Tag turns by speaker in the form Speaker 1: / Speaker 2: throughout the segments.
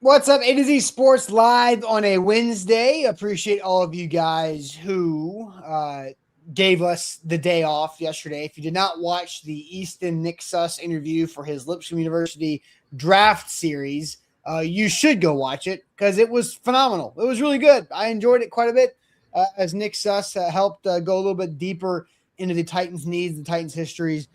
Speaker 1: What's up? A to Z Sports live on a Wednesday. Appreciate all of you guys who gave us the day off yesterday. If you did not watch the Easton Nick Suss interview for his Lipscomb University draft series, you should go watch it because it was phenomenal. It was really good. I enjoyed it quite a bit as Nick Suss helped go a little bit deeper into the Titans' needs, the Titans' histories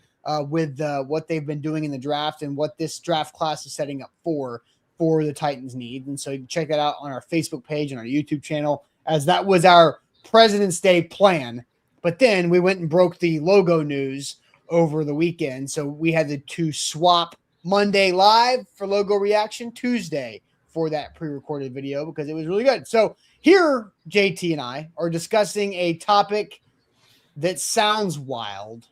Speaker 1: with what they've been doing in the draft and what this draft class is setting up for the Titans need. And so you can check that out on our Facebook page and our YouTube channel, as that was our President's Day plan. But then we went and broke the logo news over the weekend. So we had to swap Monday live for logo reaction, Tuesday for that pre-recorded video because it was really good. So here, JT and I are discussing a topic that sounds wild.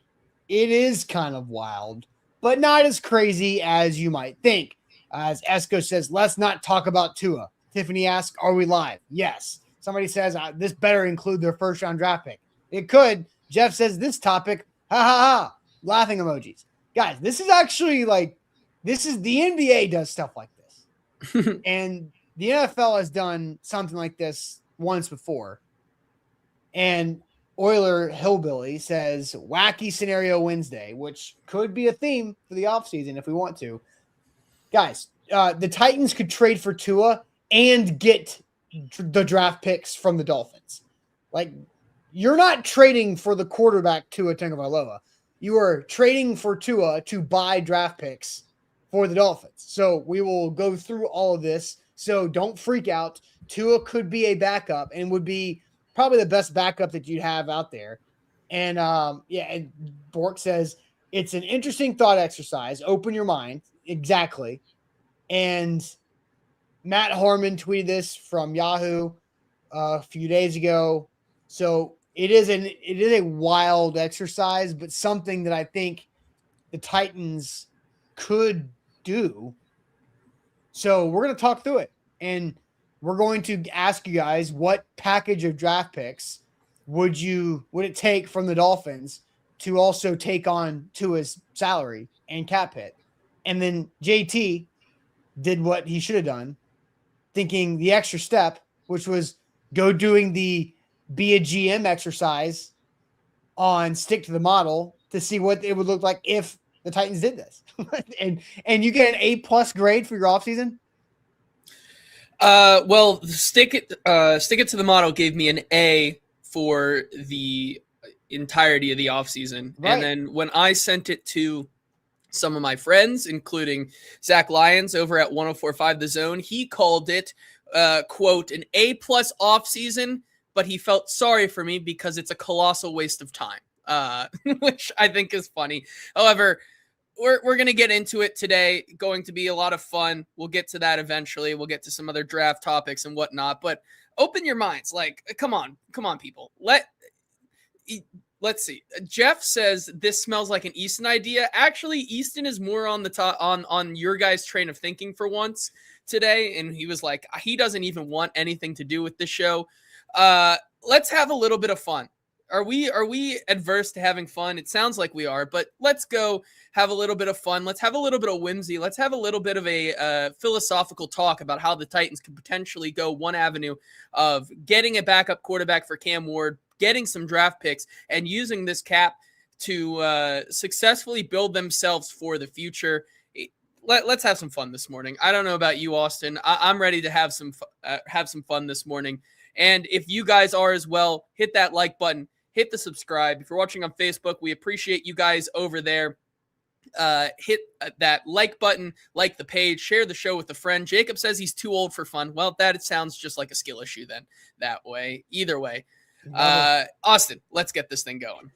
Speaker 1: It is kind of wild, but not as crazy as you might think. As Esco says, let's not talk about Tua. Tiffany asks, are we live? Yes. Somebody says, this better include their first-round draft pick. It could. Jeff says, this topic, ha, ha, ha, laughing emojis. Guys, this is actually the NBA does stuff like this. And the NFL has done something like this once before. And Euler Hillbilly says, wacky scenario Wednesday, which could be a theme for the offseason if we want to. Guys, the Titans could trade for Tua and get the draft picks from the Dolphins. Like, you're not trading for the quarterback Tua Tagovailoa. You are trading for Tua to buy draft picks for the Dolphins. So we will go through all of this. So don't freak out. Tua could be a backup and would be probably the best backup that you'd have out there. And and Bork says, it's an interesting thought exercise. Open your mind. Exactly. And Matt Harmon tweeted this from Yahoo a few days ago. So it is a wild exercise, but something that I think the Titans could do. So we're going to talk through it, and we're going to ask you guys what package of draft picks would it take from the Dolphins to also take on Tua's salary and cap hit. And then JT did what he should have done, thinking the extra step, which was go doing the be a GM exercise on stick to the model to see what it would look like if the Titans did this. and you get an A+ grade for your offseason?
Speaker 2: Well, stick it to the model gave me an A for the entirety of the offseason. Right. And then when I sent it to some of my friends, including Zach Lyons over at 104.5 The Zone, he called it, quote, an A+ offseason, but he felt sorry for me because it's a colossal waste of time, which I think is funny. However, we're going to get into it today. Going to be a lot of fun. We'll get to that eventually. We'll get to some other draft topics and whatnot, but open your minds. Like, come on, people. Let's see. Jeff says this smells like an Easton idea. Actually, Easton is more on the top on your guys' train of thinking for once today, and he was like, he doesn't even want anything to do with the show. Let's have a little bit of fun. Are we adverse to having fun? It sounds like we are, but let's go have a little bit of fun. Let's have a little bit of whimsy. Let's have a little bit of a philosophical talk about how the Titans could potentially go one avenue of getting a backup quarterback for Cam Ward, getting some draft picks, and using this cap to successfully build themselves for the future. Let's have some fun this morning. I don't know about you, Austin. I'm ready to have some fun this morning. And if you guys are as well, hit that like button, hit the subscribe. If you're watching on Facebook, we appreciate you guys over there. Hit that like button, like the page, share the show with a friend. Jacob says he's too old for fun. Well, that sounds just like a skill issue then that way. Either way. Austin, let's get this thing going.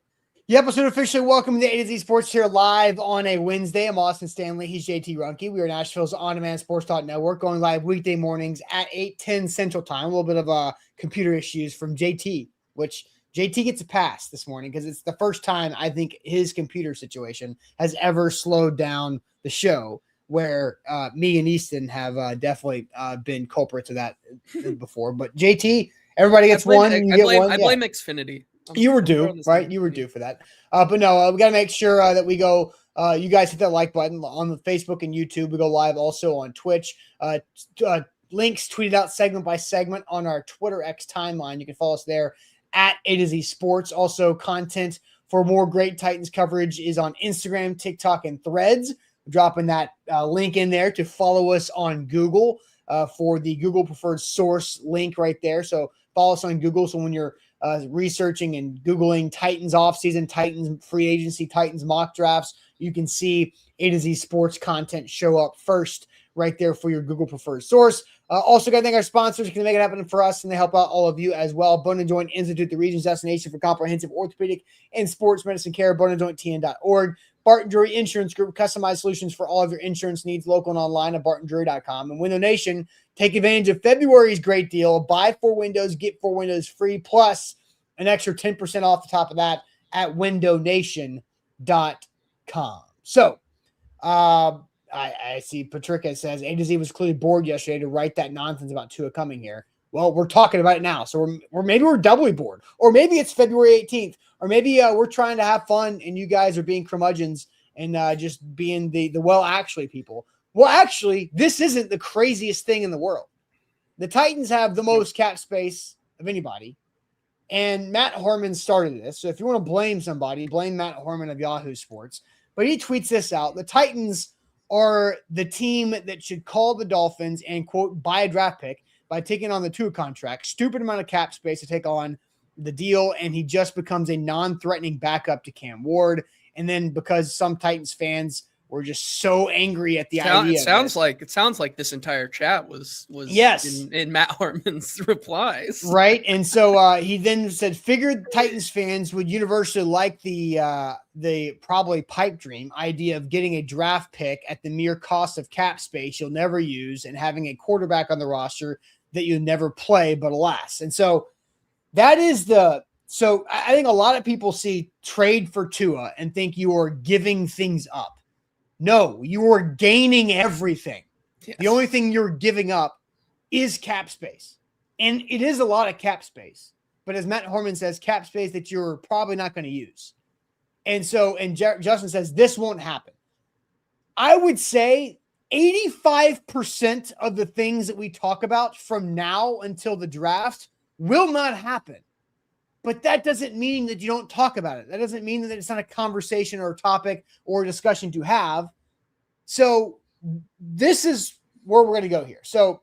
Speaker 1: The episode officially welcome to A to Z Sports here live on a Wednesday. I'm Austin Stanley. He's JT Runke. We are Nashville's on-demand sports talk network, going live weekday mornings at 8:10 Central Time. A little bit of computer issues from JT, which JT gets a pass this morning because it's the first time I think his computer situation has ever slowed down the show, where me and Easton have definitely been culprits of that before. But JT, everybody gets one. I
Speaker 2: blame Xfinity.
Speaker 1: You were due, right? You were due for that. But no, we got to make sure that we go You guys hit that like button on the Facebook and YouTube. We go live also on Twitch. Links tweeted out segment by segment on our Twitter X timeline. You can follow us there at A to Z Sports. Also, content for more great Titans coverage is on Instagram, TikTok, and Threads. We're dropping that link in there to follow us on Google for the Google preferred source link right there. So follow us on Google. So when you're researching and Googling Titans offseason, Titans free agency, Titans mock drafts, you can see A to Z Sports content show up first right there for your Google preferred source. Also, got to thank our sponsors who can make it happen for us, and they help out all of you as well. Bone and Joint Institute, the region's destination for comprehensive orthopedic and sports medicine care. boneandjointtn.org. Barton Drury Insurance Group, customized solutions for all of your insurance needs, local and online at bartondrury.com. And Window Nation, take advantage of February's great deal. Buy 4 windows, get 4 windows free, plus an extra 10% off the top of that at windownation.com. So, I see Patricia says A to Z was clearly bored yesterday to write that nonsense about Tua coming here. Well, we're talking about it now. So maybe we're doubly bored, or maybe it's February 18th, or maybe we're trying to have fun and you guys are being curmudgeons and just being the actually people. Well, actually, this isn't the craziest thing in the world. The Titans have the most cap space of anybody, and Matt Harmon started this. So if you want to blame somebody, blame Matt Harmon of Yahoo Sports. But he tweets this out. The Titans are the team that should call the Dolphins and, quote, buy a draft pick by taking on the Tua contract. Stupid amount of cap space to take on the deal, and he just becomes a non-threatening backup to Cam Ward. And then because some Titans fans were just so angry at the idea.
Speaker 2: It sounds like this entire chat was
Speaker 1: yes
Speaker 2: in Matt Harmon's replies.
Speaker 1: Right. And so he then said, figured Titans fans would universally like the probably pipe dream idea of getting a draft pick at the mere cost of cap space you'll never use and having a quarterback on the roster that you'll never play, but alas. And so that is so I think a lot of people see trade for Tua and think you are giving things up. No, you are gaining everything. Yes. The only thing you're giving up is cap space. And it is a lot of cap space. But as Matt Harmon says, cap space that you're probably not going to use. And so, Justin says, this won't happen. I would say 85% of the things that we talk about from now until the draft will not happen. But that doesn't mean that you don't talk about it. That doesn't mean that it's not a conversation or a topic or a discussion to have. So this is where we're going to go here. So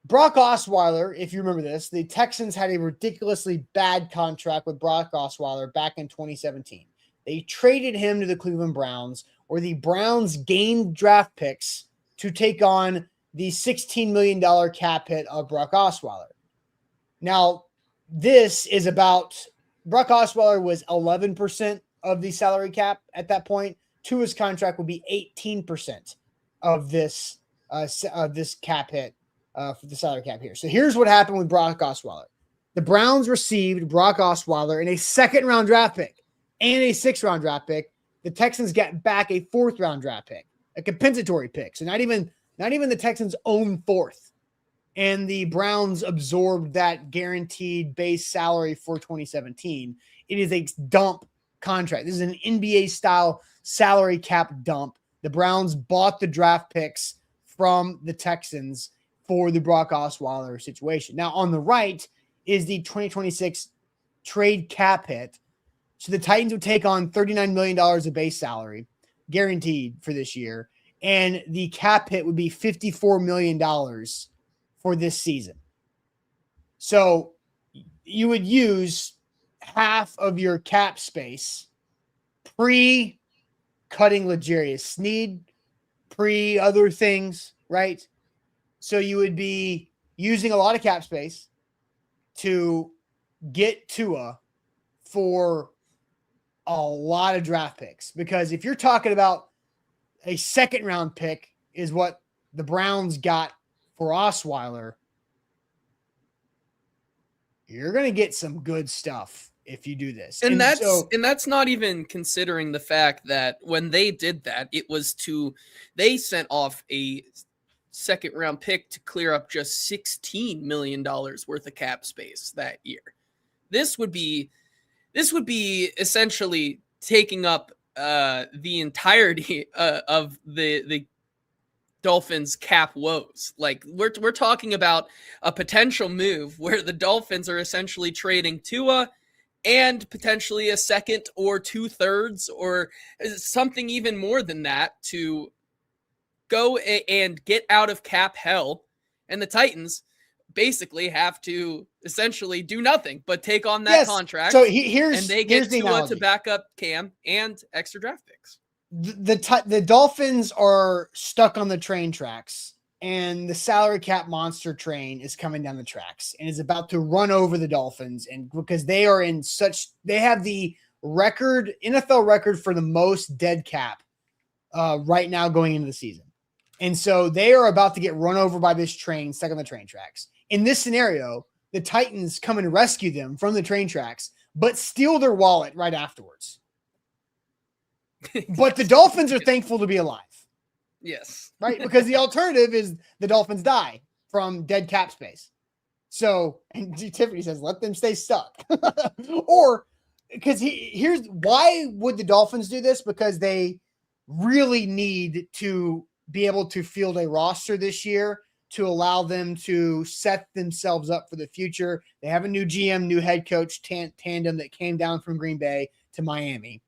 Speaker 1: Brock Osweiler, if you remember this, the Texans had a ridiculously bad contract with Brock Osweiler back in 2017. They traded him to the Cleveland Browns, where the Browns gained draft picks to take on the $16 million cap hit of Brock Osweiler. Now, this is about Brock Osweiler was 11% of the salary cap at that point. Tua's contract would be 18% of this cap hit for the salary cap here. So here's what happened with Brock Osweiler. The Browns received Brock Osweiler in a 2nd-round draft pick and a 6th-round draft pick. The Texans get back a 4th-round draft pick, a compensatory pick. So not even the Texans' own 4th. And the Browns absorbed that guaranteed base salary for 2017. It is a dump contract. This is an NBA-style salary cap dump. The Browns bought the draft picks from the Texans for the Brock Osweiler situation. Now, on the right is the 2026 trade cap hit. So the Titans would take on $39 million of base salary, guaranteed for this year. And the cap hit would be $54 million for this season. So you would use half of your cap space pre-cutting L'Jarius Sneed, pre-other things, right? So you would be using a lot of cap space to get Tua for a lot of draft picks. Because if you're talking about a 2nd-round pick is what the Browns got for Osweiler, you're going to get some good stuff if you do this.
Speaker 2: And that's not even considering the fact that when they did that, they sent off a 2nd-round pick to clear up just $16 million worth of cap space that year. This would be essentially taking up the entirety of the Dolphins cap woes. Like we're talking about a potential move where the Dolphins are essentially trading Tua and potentially a second or 2/3 or something even more than that to go and get out of cap hell. And the Titans basically have to essentially do nothing but take on that contract.
Speaker 1: So
Speaker 2: and they get
Speaker 1: the
Speaker 2: Tua
Speaker 1: analogy.
Speaker 2: to back up Cam and extra draft picks.
Speaker 1: The Dolphins are stuck on the train tracks, and the salary cap monster train is coming down the tracks and is about to run over the Dolphins. And because they have the NFL record for the most dead cap right now going into the season. And so they are about to get run over by this train stuck on the train tracks. In this scenario, the Titans come and rescue them from the train tracks, but steal their wallet right afterwards. But the Dolphins are thankful to be alive.
Speaker 2: Yes.
Speaker 1: Right? Because the alternative is the Dolphins die from dead cap space. So, and Tiffany says, let them stay stuck. Or, because here's why would the Dolphins do this? Because they really need to be able to field a roster this year to allow them to set themselves up for the future. They have a new GM, new head coach tandem that came down from Green Bay to Miami.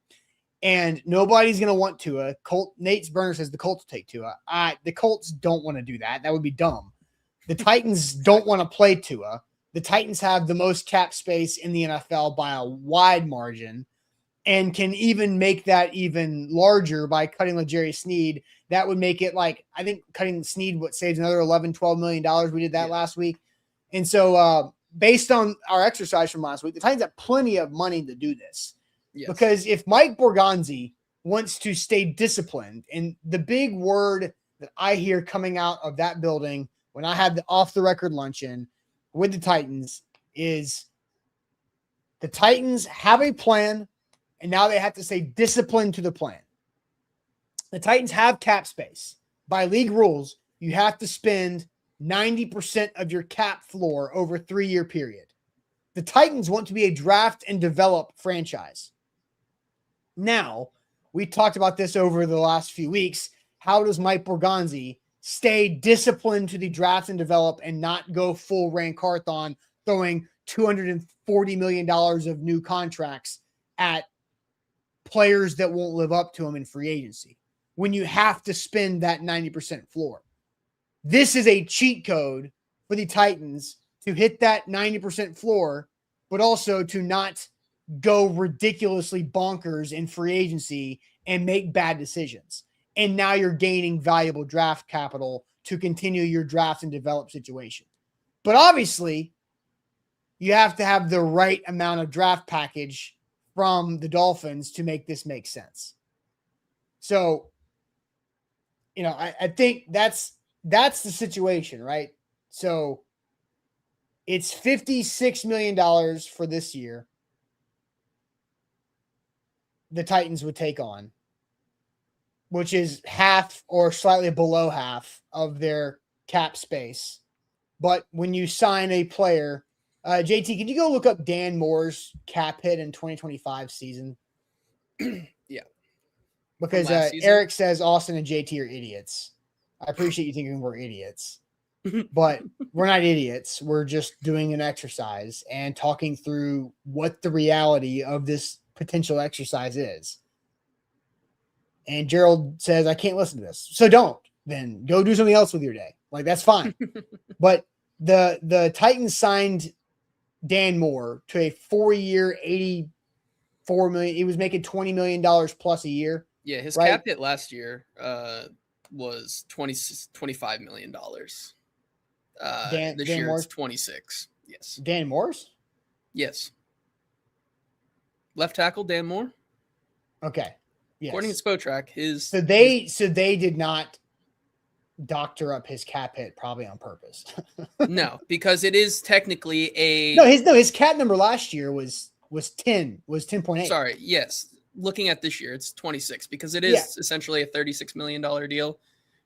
Speaker 1: And nobody's going to want Tua. Nate's Burner says the Colts will take Tua. The Colts don't want to do that. That would be dumb. The Titans don't want to play Tua. The Titans have the most cap space in the NFL by a wide margin and can even make that even larger by cutting L'Jarius Sneed. That would make it like, I think cutting Sneed saves another $11-12 million. We did that last week. And so based on our exercise from last week, the Titans have plenty of money to do this. Yes. Because if Mike Borgonzi wants to stay disciplined, and the big word that I hear coming out of that building when I had the off-the-record luncheon with the Titans is the Titans have a plan, and now they have to stay disciplined to the plan. The Titans have cap space. By league rules, you have to spend 90% of your cap floor over a 3-year period. The Titans want to be a draft and develop franchise. Now, we talked about this over the last few weeks. How does Mike Borgonzi stay disciplined to the draft and develop and not go full Rand Carthon throwing $240 million of new contracts at players that won't live up to him in free agency when you have to spend that 90% floor? This is a cheat code for the Titans to hit that 90% floor, but also to not go ridiculously bonkers in free agency and make bad decisions. And now you're gaining valuable draft capital to continue your draft and develop situation. But obviously, you have to have the right amount of draft package from the Dolphins to make this make sense. So, I think that's the situation, right? So it's $56 million for this year the Titans would take on, which is half or slightly below half of their cap space. But when you sign a player, JT, can you go look up Dan Moore's cap hit in 2025 season?
Speaker 2: Yeah.
Speaker 1: Because Eric says Austin and JT are idiots. I appreciate you thinking we're idiots. But we're not idiots. We're just doing an exercise and talking through what the reality of this potential exercise is. And Gerald says, I can't listen to this. So don't. Then go do something else with your day. Like, that's fine. But the Titans signed Dan Moore to a 4-year, $84 million. He was making $20 million plus a year.
Speaker 2: Yeah, his cap hit last year was $25 million. This
Speaker 1: Dan
Speaker 2: year
Speaker 1: Moore's?
Speaker 2: it's 26. Yes.
Speaker 1: Dan Moore's?
Speaker 2: Yes. Left tackle Dan Moore.
Speaker 1: Okay. Yes.
Speaker 2: According to Spotrac,
Speaker 1: so they did not doctor up his cap hit probably on purpose.
Speaker 2: No, because it is technically
Speaker 1: his cap number last year was 10.8.
Speaker 2: Sorry, yes. Looking at this year, it's 26 because it is essentially a $36 million deal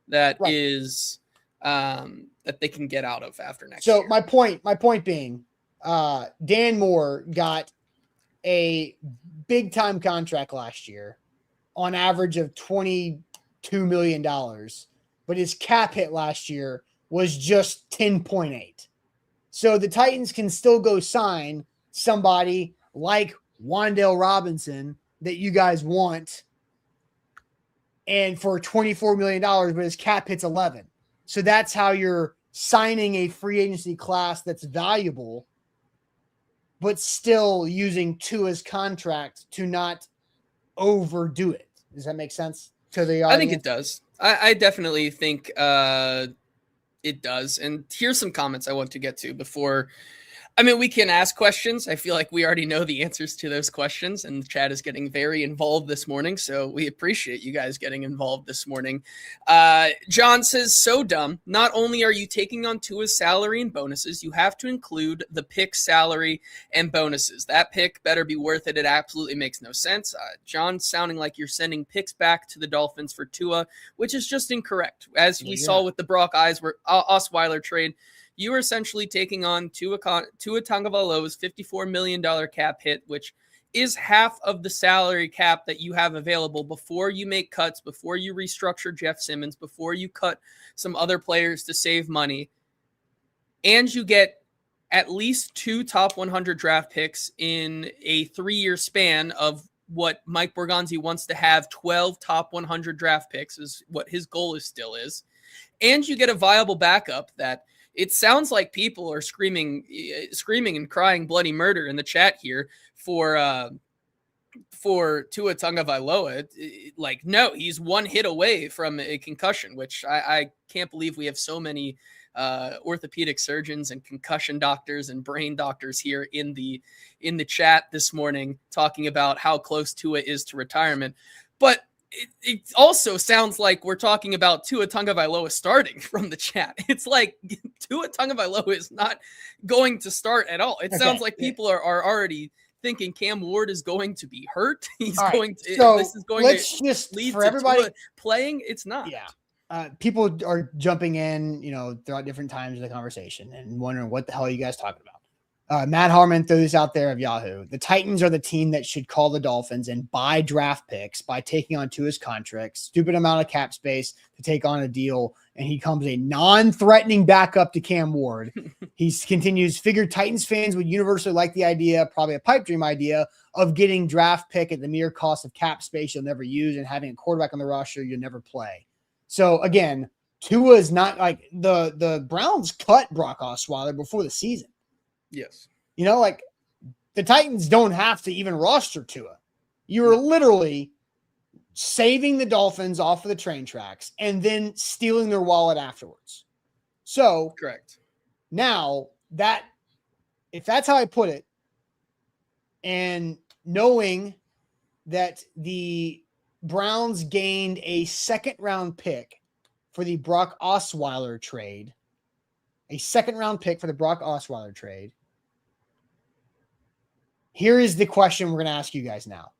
Speaker 2: that is that they can get out of after next year.
Speaker 1: So my point being, Dan Moore got a big time contract last year on average of $22 million, but his cap hit last year was just 10.8. So the Titans can still go sign somebody like Wan'Dale Robinson that you guys want, and for $24 million, but his cap hits 11. So that's how you're signing a free agency class that's valuable, but still using Tua's contract to not overdo it. Does that make sense to the audience?
Speaker 2: I think it does. I definitely think it does. And here's some comments I want to get to before. I mean, we can ask questions. I feel like we already know the answers to those questions, and the chat is getting very involved this morning. So we appreciate you guys getting involved this morning. John says, so dumb. Not only are you taking on Tua's salary and bonuses, you have to include the pick salary and bonuses. That pick better be worth it. It absolutely makes no sense. John, sounding like you're sending picks back to the Dolphins for Tua, which is just incorrect. As we saw with the Brock Osweiler trade, you are essentially taking on Tua Tagovailoa's $54 million cap hit, which is half of the salary cap that you have available before you make cuts, before you restructure Jeff Simmons, before you cut some other players to save money. And you get at least 2 top 100 draft picks in a 3-year span of what Mike Borgonzi wants to have 12 top 100 draft picks is what his goal still is. And you get a viable backup that it sounds like people are screaming and crying bloody murder in the chat here for Tua Tagovailoa. Like, no, he's one hit away from a concussion, which I can't believe we have so many orthopedic surgeons and concussion doctors and brain doctors here in the chat this morning talking about how close Tua is to retirement. But it also sounds like we're talking about Tua Tagovailoa starting from the chat. It's like Tua Tagovailoa is not going to start at all. It sounds like people are already thinking Cam Ward is going to be hurt. He's
Speaker 1: all
Speaker 2: going
Speaker 1: right,
Speaker 2: to.
Speaker 1: So
Speaker 2: this is going
Speaker 1: let's
Speaker 2: to
Speaker 1: just
Speaker 2: lead
Speaker 1: for
Speaker 2: to
Speaker 1: everybody
Speaker 2: Tua playing. It's not.
Speaker 1: Yeah. People are jumping in, throughout different times of the conversation and wondering what the hell are you guys talking about. Matt Harmon threw this out there of Yahoo. The Titans are the team that should call the Dolphins and buy draft picks by taking on Tua's contract, stupid amount of cap space to take on a deal, and he becomes a non-threatening backup to Cam Ward. He continues, figured Titans fans would universally like the idea, probably a pipe dream idea, of getting draft pick at the mere cost of cap space you'll never use and having a quarterback on the roster you'll never play. So again, Tua is not like the Browns cut Brock Osweiler before the season.
Speaker 2: Yes.
Speaker 1: Like the Titans don't have to even roster Tua. You are literally saving the Dolphins off of the train tracks and then stealing their wallet afterwards. So
Speaker 2: correct.
Speaker 1: Now that if that's how I put it, and knowing that the Browns gained a second-round pick for the Brock Osweiler trade, here is the question we're going to ask you guys now.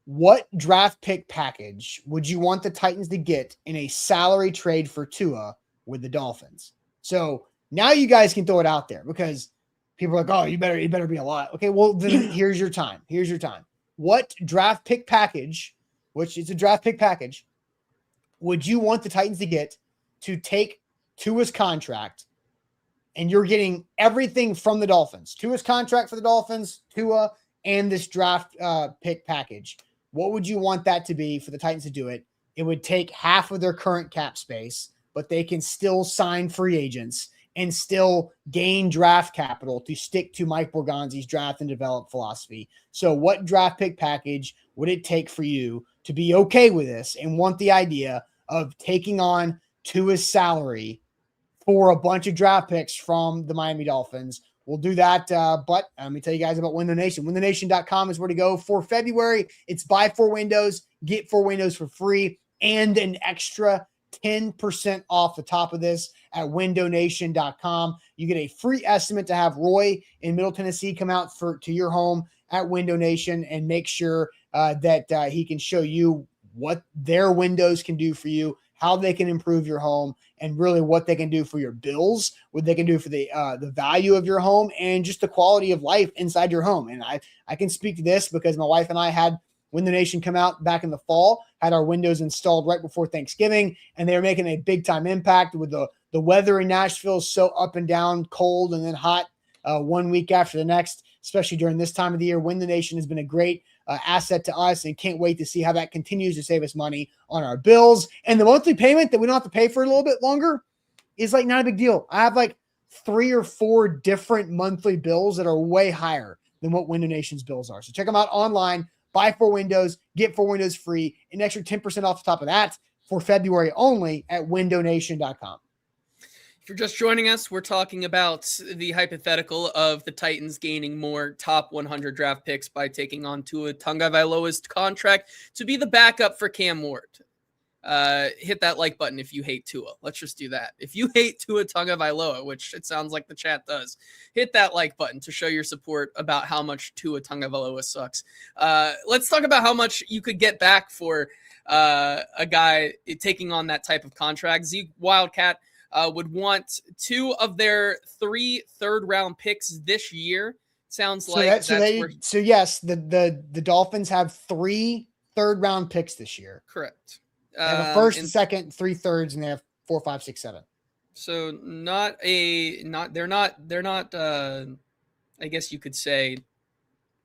Speaker 1: What draft pick package would you want the Titans to get in a salary trade for Tua with the Dolphins? So now you guys can throw it out there because people are like, oh, you better be a lot. Okay, well, then here's your time. What draft pick package, which is a draft pick package, would you want the Titans to get to take Tua's contract? And you're getting everything from the Dolphins. Tua's contract for the Dolphins, Tua, and this draft pick package. What would you want that to be for the Titans to do it? It would take half of their current cap space, but they can still sign free agents and still gain draft capital to stick to Mike Borgonzi's draft and develop philosophy. So what draft pick package would it take for you to be okay with this and want the idea of taking on Tua's salary for a bunch of draft picks from the Miami Dolphins? We'll do that. But let me tell you guys about Window Nation. WindowNation.com is where to go for February. It's buy 4 windows, get 4 windows for free, and an extra 10% off the top of this at WindowNation.com. You get a free estimate to have Roy in Middle Tennessee come out to your home at Window Nation and make sure that he can show you what their windows can do for you, how they can improve your home, and really what they can do for your bills, what they can do for the value of your home, and just the quality of life inside your home. And I can speak to this because my wife and I had When the Nation come out back in the fall, had our windows installed right before Thanksgiving, and they were making a big time impact with the weather in Nashville is so up and down, cold and then hot 1 week after the next, especially during this time of the year. When the Nation has been a great asset to us, and can't wait to see how that continues to save us money on our bills. And the monthly payment that we don't have to pay for a little bit longer is like not a big deal. I have like 3 or 4 different monthly bills that are way higher than what Window Nation's bills are. So check them out online. Buy 4 windows, get 4 windows free, an extra 10% off the top of that for February only at windownation.com.
Speaker 2: If you're just joining us, we're talking about the hypothetical of the Titans gaining more top 100 draft picks by taking on Tua Tagovailoa's contract to be the backup for Cam Ward. Hit that like button if you hate Tua. Let's just do that. If you hate Tua Tagovailoa, which it sounds like the chat does, hit that like button to show your support about how much Tua Tagovailoa sucks. Let's talk about how much you could get back for a guy taking on that type of contract. Zeke Wildcat would want 2 of their 3 third-round picks this year. Sounds yes,
Speaker 1: the Dolphins have 3 third-round picks this year.
Speaker 2: Correct.
Speaker 1: They have a first, second, 3 thirds, and they have 4, 5, 6, 7.
Speaker 2: So they're not. I guess you could say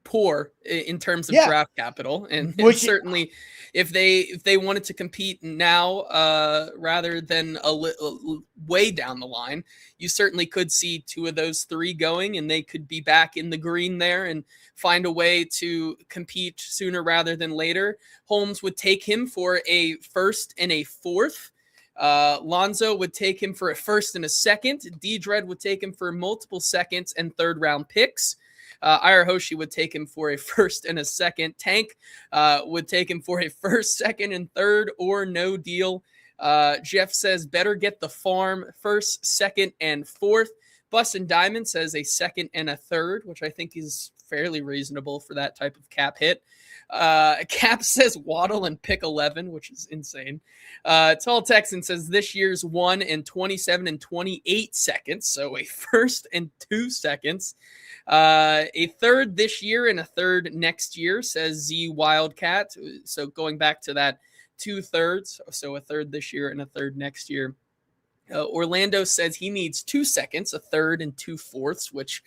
Speaker 2: poor in terms of draft capital, and certainly if they wanted to compete now rather than way down the line, you certainly could see 2 of those 3 going, and they could be back in the green there and find a way to compete sooner rather than later. Holmes would take him for a first and a fourth. Lonzo would take him for a first and a second. D-Dread would take him for multiple seconds and third round picks. Ira Hoshi would take him for a first and a second. Tank would take him for a first, second, and third, or no deal. Jeff says better get the farm first, second, and fourth. Bustin' Diamond says a second and a third, which I think is fairly reasonable for that type of cap hit. Cap says Waddle and pick 11, which is insane. Tall Texan says this year's 1 and 27 and 28 seconds, so a first and 2 seconds. A third this year and a third next year, says Z Wildcat. So going back to that 2 thirds, so a third this year and a third next year. Orlando says he needs 2 seconds, a third and 2 fourths, which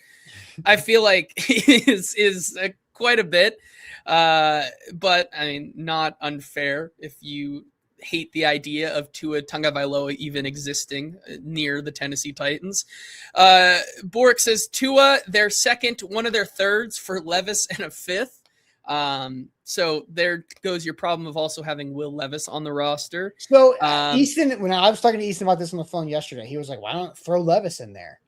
Speaker 2: I feel like is quite a bit. But I mean, not unfair if you hate the idea of Tua Tagovailoa even existing near the Tennessee Titans. Boric says Tua, their second, one of their thirds for Levis and a fifth. So there goes your problem of also having Will Levis on the roster.
Speaker 1: So Easton, when I was talking to Easton about this on the phone yesterday, he was like, why don't throw Levis in there?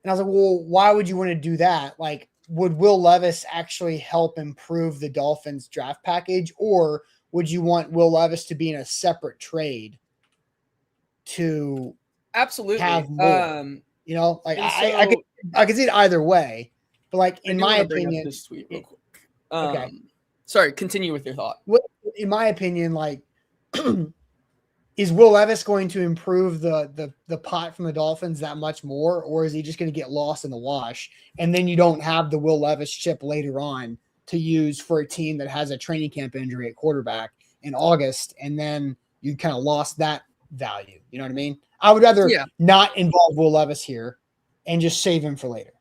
Speaker 1: And I was like, well, why would you want to do that? Like, would Will Levis actually help improve the Dolphins draft package, or would you want Will Levis to be in a separate trade to
Speaker 2: absolutely
Speaker 1: have more? You know, like I could see it either way, but like in my opinion,
Speaker 2: this tweet real quick. Okay. Sorry, continue with your thought.
Speaker 1: In my opinion, like, is Will Levis going to improve the pot from the Dolphins that much more, or is he just going to get lost in the wash? And then you don't have the Will Levis chip later on to use for a team that has a training camp injury at quarterback in August, and then you kind of lost that value. You know what I mean? I would rather not involve Will Levis here and just save him for later.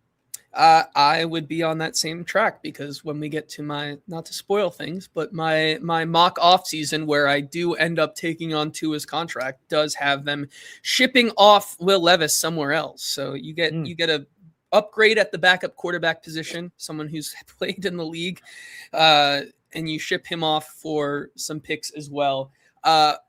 Speaker 2: I would be on that same track, because when we get to my, not to spoil things, but my mock off season where I do end up taking on Tua's contract does have them shipping off Will Levis somewhere else. So you get a upgrade at the backup quarterback position, someone who's played in the league, and you ship him off for some picks as well.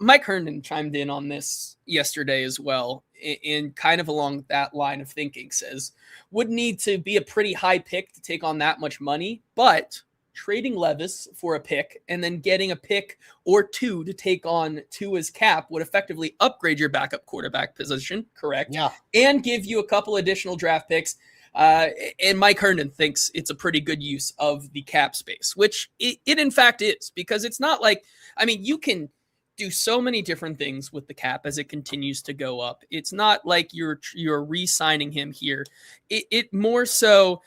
Speaker 2: Mike Herndon chimed in on this yesterday as well, in kind of along that line of thinking. Says would need to be a pretty high pick to take on that much money, but trading Levis for a pick and then getting a pick or 2 to take on Tua's cap would effectively upgrade your backup quarterback position, correct?
Speaker 1: Yeah.
Speaker 2: And give you a couple additional draft picks. And Mike Herndon thinks it's a pretty good use of the cap space, which it in fact is, because it's not like, I mean, you can do so many different things with the cap as it continues to go up. It's not like you're re-signing him here. It more so,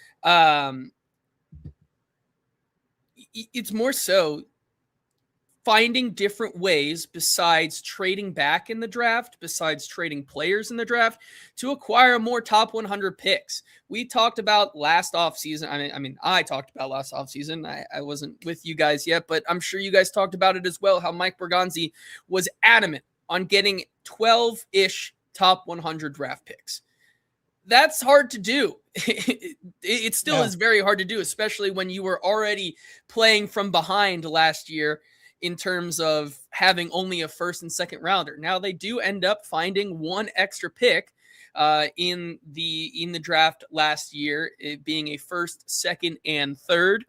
Speaker 2: it's more so finding different ways besides trading back in the draft, besides trading players in the draft, to acquire more top 100 picks. We talked about last offseason. I talked about last offseason. I wasn't with you guys yet, but I'm sure you guys talked about it as well, how Mike Bergonzi was adamant on getting 12-ish top 100 draft picks. That's hard to do. It still is very hard to do, especially when you were already playing from behind last year in terms of having only a first and second rounder. Now they do end up finding one extra pick in the draft last year, it being a first, second, and third.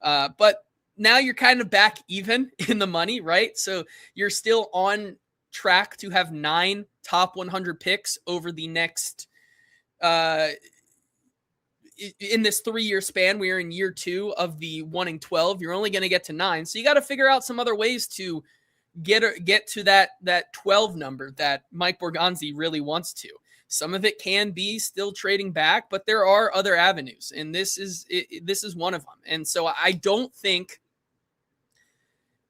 Speaker 2: But now you're kind of back even in the money, right? So you're still on track to have 9 top 100 picks over the next in this 3-year span. We're in year 2 of the wanting 12. You're only going to get to 9. So you got to figure out some other ways to get to that 12 number that Mike Borgonzi really wants to. Some of it can be still trading back, but there are other avenues, and this is one of them. And so I don't think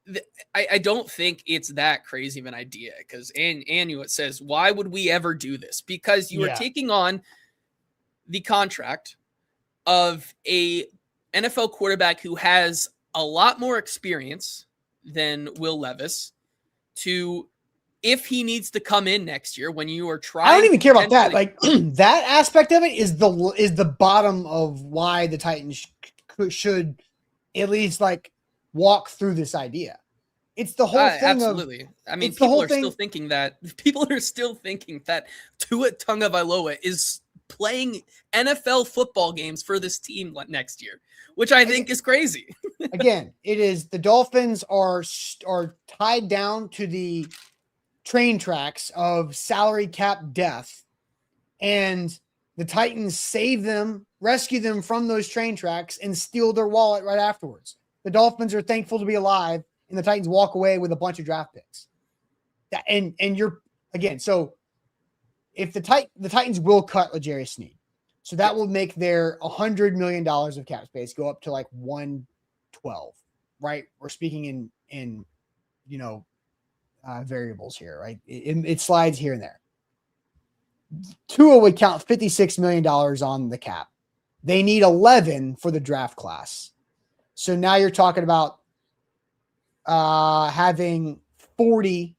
Speaker 2: it's that crazy of an idea, because Anu says, why would we ever do this? Because you are taking on the contract of a NFL quarterback who has a lot more experience than Will Levis, to, if he needs to come in next year when you are trying.
Speaker 1: I don't even care about that. Like that aspect of it is the bottom of why the Titans should at least like walk through this idea. It's the whole thing.
Speaker 2: Absolutely. People are still thinking that Tua Tagovailoa is playing NFL football games for this team next year, which I think is crazy.
Speaker 1: Again, it is, the Dolphins are tied down to the train tracks of salary cap death, and the Titans save them, rescue them from those train tracks, and steal their wallet right afterwards. The Dolphins are thankful to be alive, and the Titans walk away with a bunch of draft picks. And you're, again, so if the Titans will cut L'Jarius Sneed, so that will make their $100 million of cap space go up to like 112, right? We're speaking in variables here, right? It slides here and there. Tua would count $56 million on the cap. They need 11 for the draft class. So now you're talking about having 42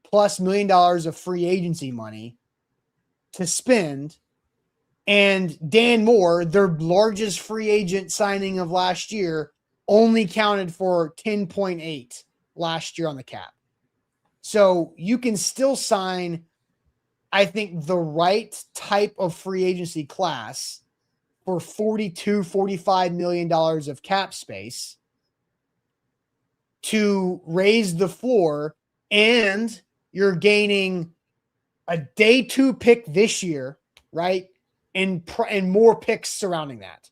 Speaker 1: plus $1 million of free agency money to spend. And Dan Moore, their largest free agent signing of last year, only counted for 10.8 last year on the cap. So you can still sign, I think, the right type of free agency class for $45 million of cap space to raise the floor, and you're gaining a day 2 pick this year, right? And more picks surrounding that.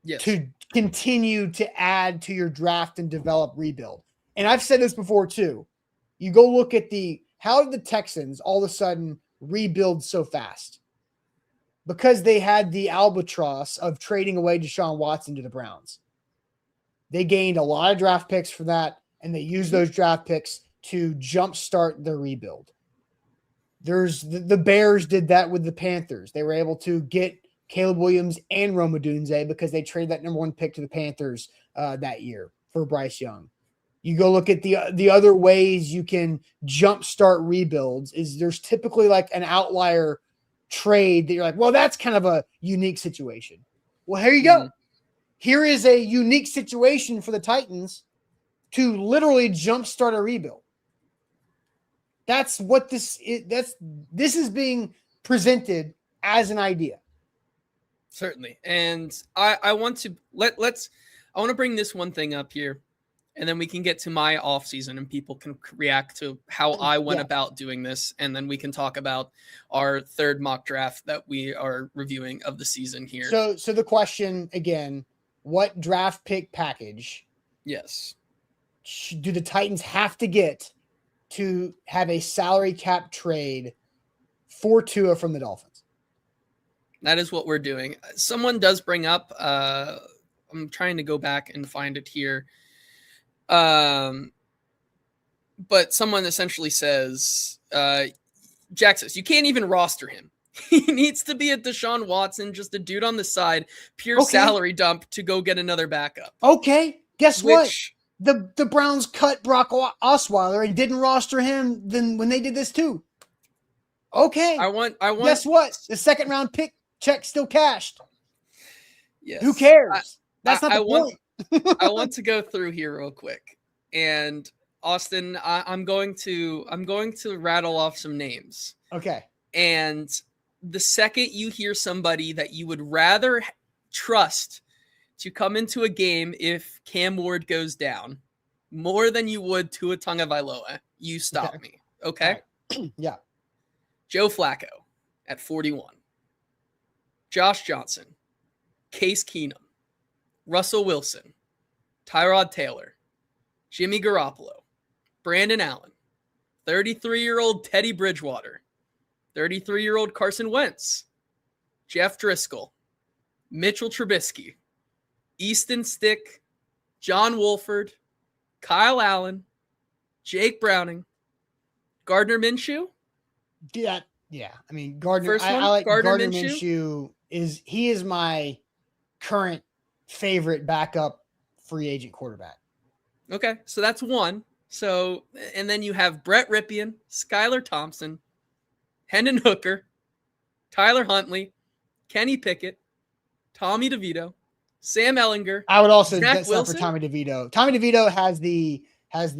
Speaker 2: Yes.
Speaker 1: To continue to add to your draft and develop rebuild. And I've said this before too. You go look at how did the Texans all of a sudden rebuild so fast? Because they had the albatross of trading away Deshaun Watson to the Browns. They gained a lot of draft picks for that, and they used those draft picks to jumpstart their rebuild. The Bears did that with the Panthers. They were able to get Caleb Williams and Rome Odunze because they traded that number 1 pick to the Panthers that year for Bryce Young. You go look at the other ways you can jumpstart rebuilds. Is there's typically like an outlier trade that you're like, well, that's kind of a unique situation. Well, here you go. Here is a unique situation for the Titans to literally jumpstart a rebuild. That's what this is. This is being presented as an idea.
Speaker 2: Certainly. And I want to I want to bring this one thing up here, and then we can get to my off season and people can react to how I went about doing this. And then we can talk about our third mock draft that we are reviewing of the season here.
Speaker 1: So the question again, what draft pick package?
Speaker 2: Yes.
Speaker 1: Do the Titans have to get to have a salary cap trade for Tua from the Dolphins?
Speaker 2: That is what we're doing. Someone does bring up, I'm trying to go back and find it here. But someone essentially says, Jack says, you can't even roster him. He needs to be a Deshaun Watson, just a dude on the side, pure salary dump to go get another backup.
Speaker 1: Okay, guess what? The Browns cut Brock Osweiler and didn't roster him then when they did this too. Okay.
Speaker 2: I want.
Speaker 1: Guess what? The second round pick check still cashed.
Speaker 2: Yes.
Speaker 1: Who cares? That's not the point.
Speaker 2: I want to go through here real quick. And Austin, I'm going to rattle off some names.
Speaker 1: Okay.
Speaker 2: And the second you hear somebody that you would rather trust to come into a game if Cam Ward goes down more than you would Tua Tagovailoa, you stop me. Okay?
Speaker 1: Right. Yeah.
Speaker 2: Joe Flacco at 41. Josh Johnson. Case Keenum. Russell Wilson. Tyrod Taylor. Jimmy Garoppolo. Brandon Allen. 33-year-old Teddy Bridgewater. 33-year-old Carson Wentz. Jeff Driscoll. Mitchell Trubisky. Easton Stick. John Wolford. Kyle Allen. Jake Browning. Gardner Minshew.
Speaker 1: Yeah. I mean, Gardner.
Speaker 2: I
Speaker 1: like
Speaker 2: Gardner
Speaker 1: Minshew. He is my current favorite backup free agent quarterback.
Speaker 2: Okay, so that's one. So, and then you have Brett Ripien, Skylar Thompson, Hendon Hooker, Tyler Huntley, Kenny Pickett, Tommy DeVito, Sam Ellinger.
Speaker 1: I would also
Speaker 2: Zach
Speaker 1: for Tommy DeVito. Tommy DeVito has the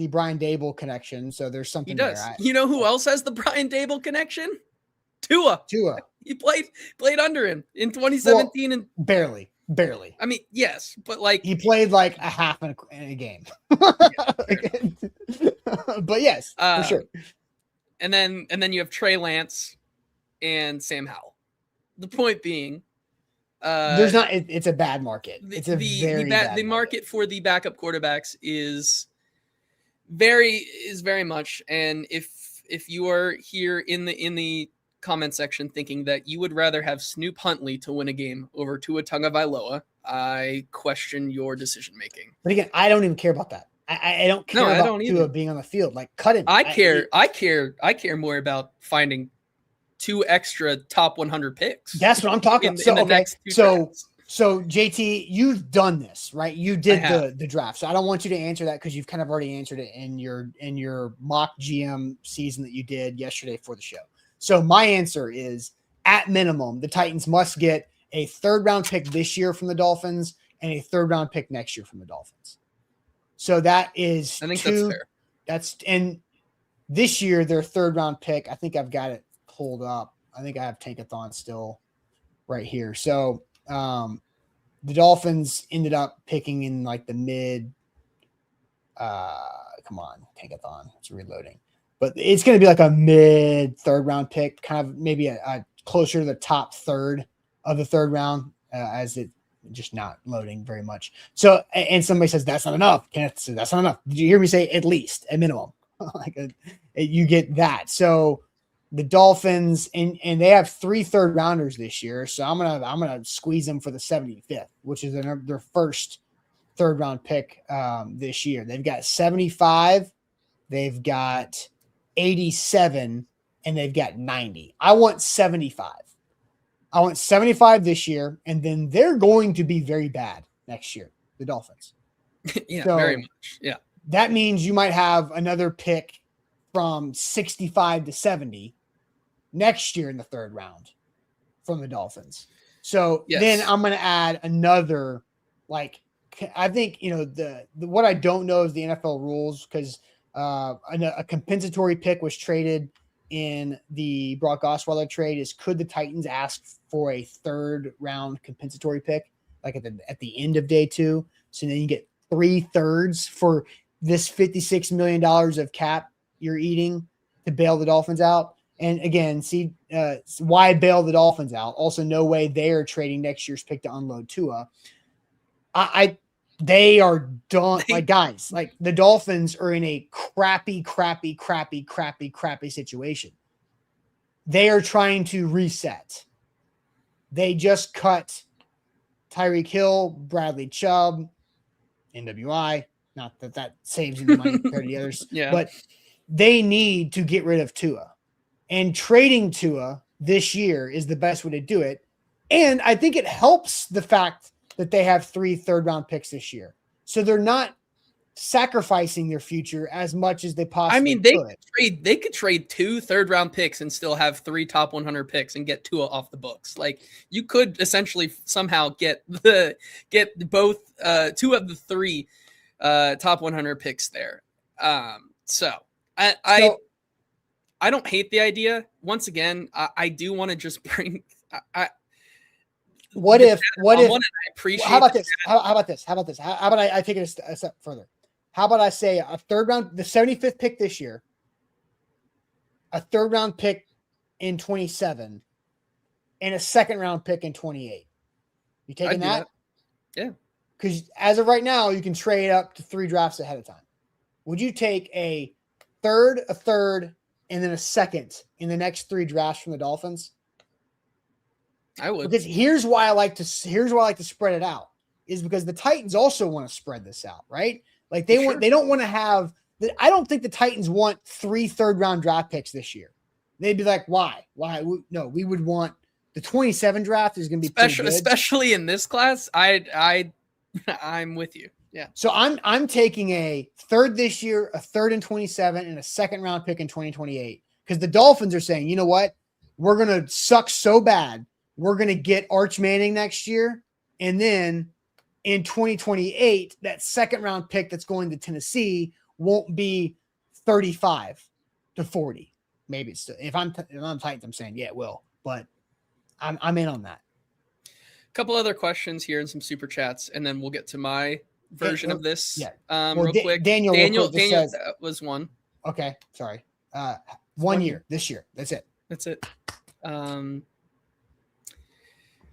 Speaker 1: Brian Dable connection, so there's something there.
Speaker 2: You know who else has the Brian Dable connection? Tua. He played under him in 2017 and
Speaker 1: barely.
Speaker 2: I mean, yes, but like
Speaker 1: he played like a half in a game. But yes, for sure.
Speaker 2: And then you have Trey Lance and Sam Howell. The point being,
Speaker 1: there's not. It's a bad market. It's a very bad
Speaker 2: market for the backup quarterbacks is very much. And if you are here in the comment section thinking that you would rather have Snoop Huntley to win a game over Tua Tagovailoa, I question your decision making.
Speaker 1: But again, I don't even care about that. I don't care about Tua being on the field. Like, cut him.
Speaker 2: I care more about finding 2 extra top 100 picks.
Speaker 1: That's what I'm talking about. So JT, you've done this, right? You did the draft. So I don't want you to answer that because you've kind of already answered it in your mock GM season that you did yesterday for the show. So my answer is, at minimum, the Titans must get a 3rd round pick this year from the Dolphins and a 3rd round pick next year from the Dolphins. So that is,
Speaker 2: I think that's fair.
Speaker 1: And this year, their 3rd round pick, I think I've got it pulled up. I think I have Tankathon still right here. So the Dolphins ended up picking in like the mid, come on, Tankathon, it's reloading. But it's going to be like a mid 3rd round pick, kind of maybe a closer to the top 3rd of the 3rd round, as it just not loading very much. So, and somebody says that's not enough. Kenneth says that's not enough. Did you hear me say at least, at minimum? You get that. So the Dolphins and they have 3 3rd rounders this year. So I'm gonna squeeze them for the 75th, which is their first 3rd round pick this year. They've got 75. They've got 87 and they've got 90. I want 75. I want 75 this year, and then they're going to be very bad next year, the Dolphins.
Speaker 2: Yeah, so very much. Yeah.
Speaker 1: That means you might have another pick from 65 to 70 next year in the 3rd round from the Dolphins. So then I'm going to add another, like, I think, the what I don't know is the NFL rules, because a compensatory pick was traded in the Brock Osweiler trade. Could the Titans ask for a 3rd round compensatory pick, like at the end of day 2? So then you get 3/3 for this $56 million of cap you're eating to bail the Dolphins out. And again, see why bail the Dolphins out? Also, no way they are trading next year's pick to unload Tua. They are done. Like, guys, like the Dolphins are in a crappy situation. They are trying to reset. They just cut Tyreek Hill, Bradley Chubb, NWI. Not that that saves you the money compared to the others,
Speaker 2: Yeah.
Speaker 1: but they need to get rid of Tua. And trading Tua this year is the best way to do it. And I think it helps the fact that they have 3 third-round picks this year. So they're not sacrificing their future as much as they possibly could.
Speaker 2: They could trade 2 third-round picks and still have 3 top 100 picks and get Tua off the books. Like, you could essentially somehow get both 2 of the 3 top 100 picks there. So I don't hate the idea. Once again, I do want to just bring.
Speaker 1: What if?
Speaker 2: I appreciate.
Speaker 1: How about this? How about this? How about I take it a step further? How about I say a third round, the 75th pick this year, a third round pick in 27, and a second round pick in 28. You taking that?
Speaker 2: Yeah.
Speaker 1: Because as of right now, you can trade up to 3 drafts ahead of time. Would you take a third, and then a second in the next 3 drafts from the Dolphins?
Speaker 2: I would.
Speaker 1: Because here's why I like to spread it out, is because the Titans also want to spread this out, right? Like they don't want to have I don't think the Titans want 3 third-round draft picks this year. They'd be like, why? No, we would want the 27 draft is going to be
Speaker 2: especially in this class. I'm with you. Yeah.
Speaker 1: So I'm taking a third this year, a third in 27, and a second round pick in 2028. Because the Dolphins are saying, you know what? We're gonna suck so bad. We're gonna get Arch Manning next year, and then in 2028, that second round pick that's going to Tennessee won't be 35 to 40. Maybe it's if I'm Titans, I'm saying it will, but I'm in on that.
Speaker 2: A couple other questions here and some super chats, and then we'll get to my version of this.
Speaker 1: Yeah.
Speaker 2: Real quick. Daniel says, was one.
Speaker 1: Okay. Sorry. 1 year this year. That's it.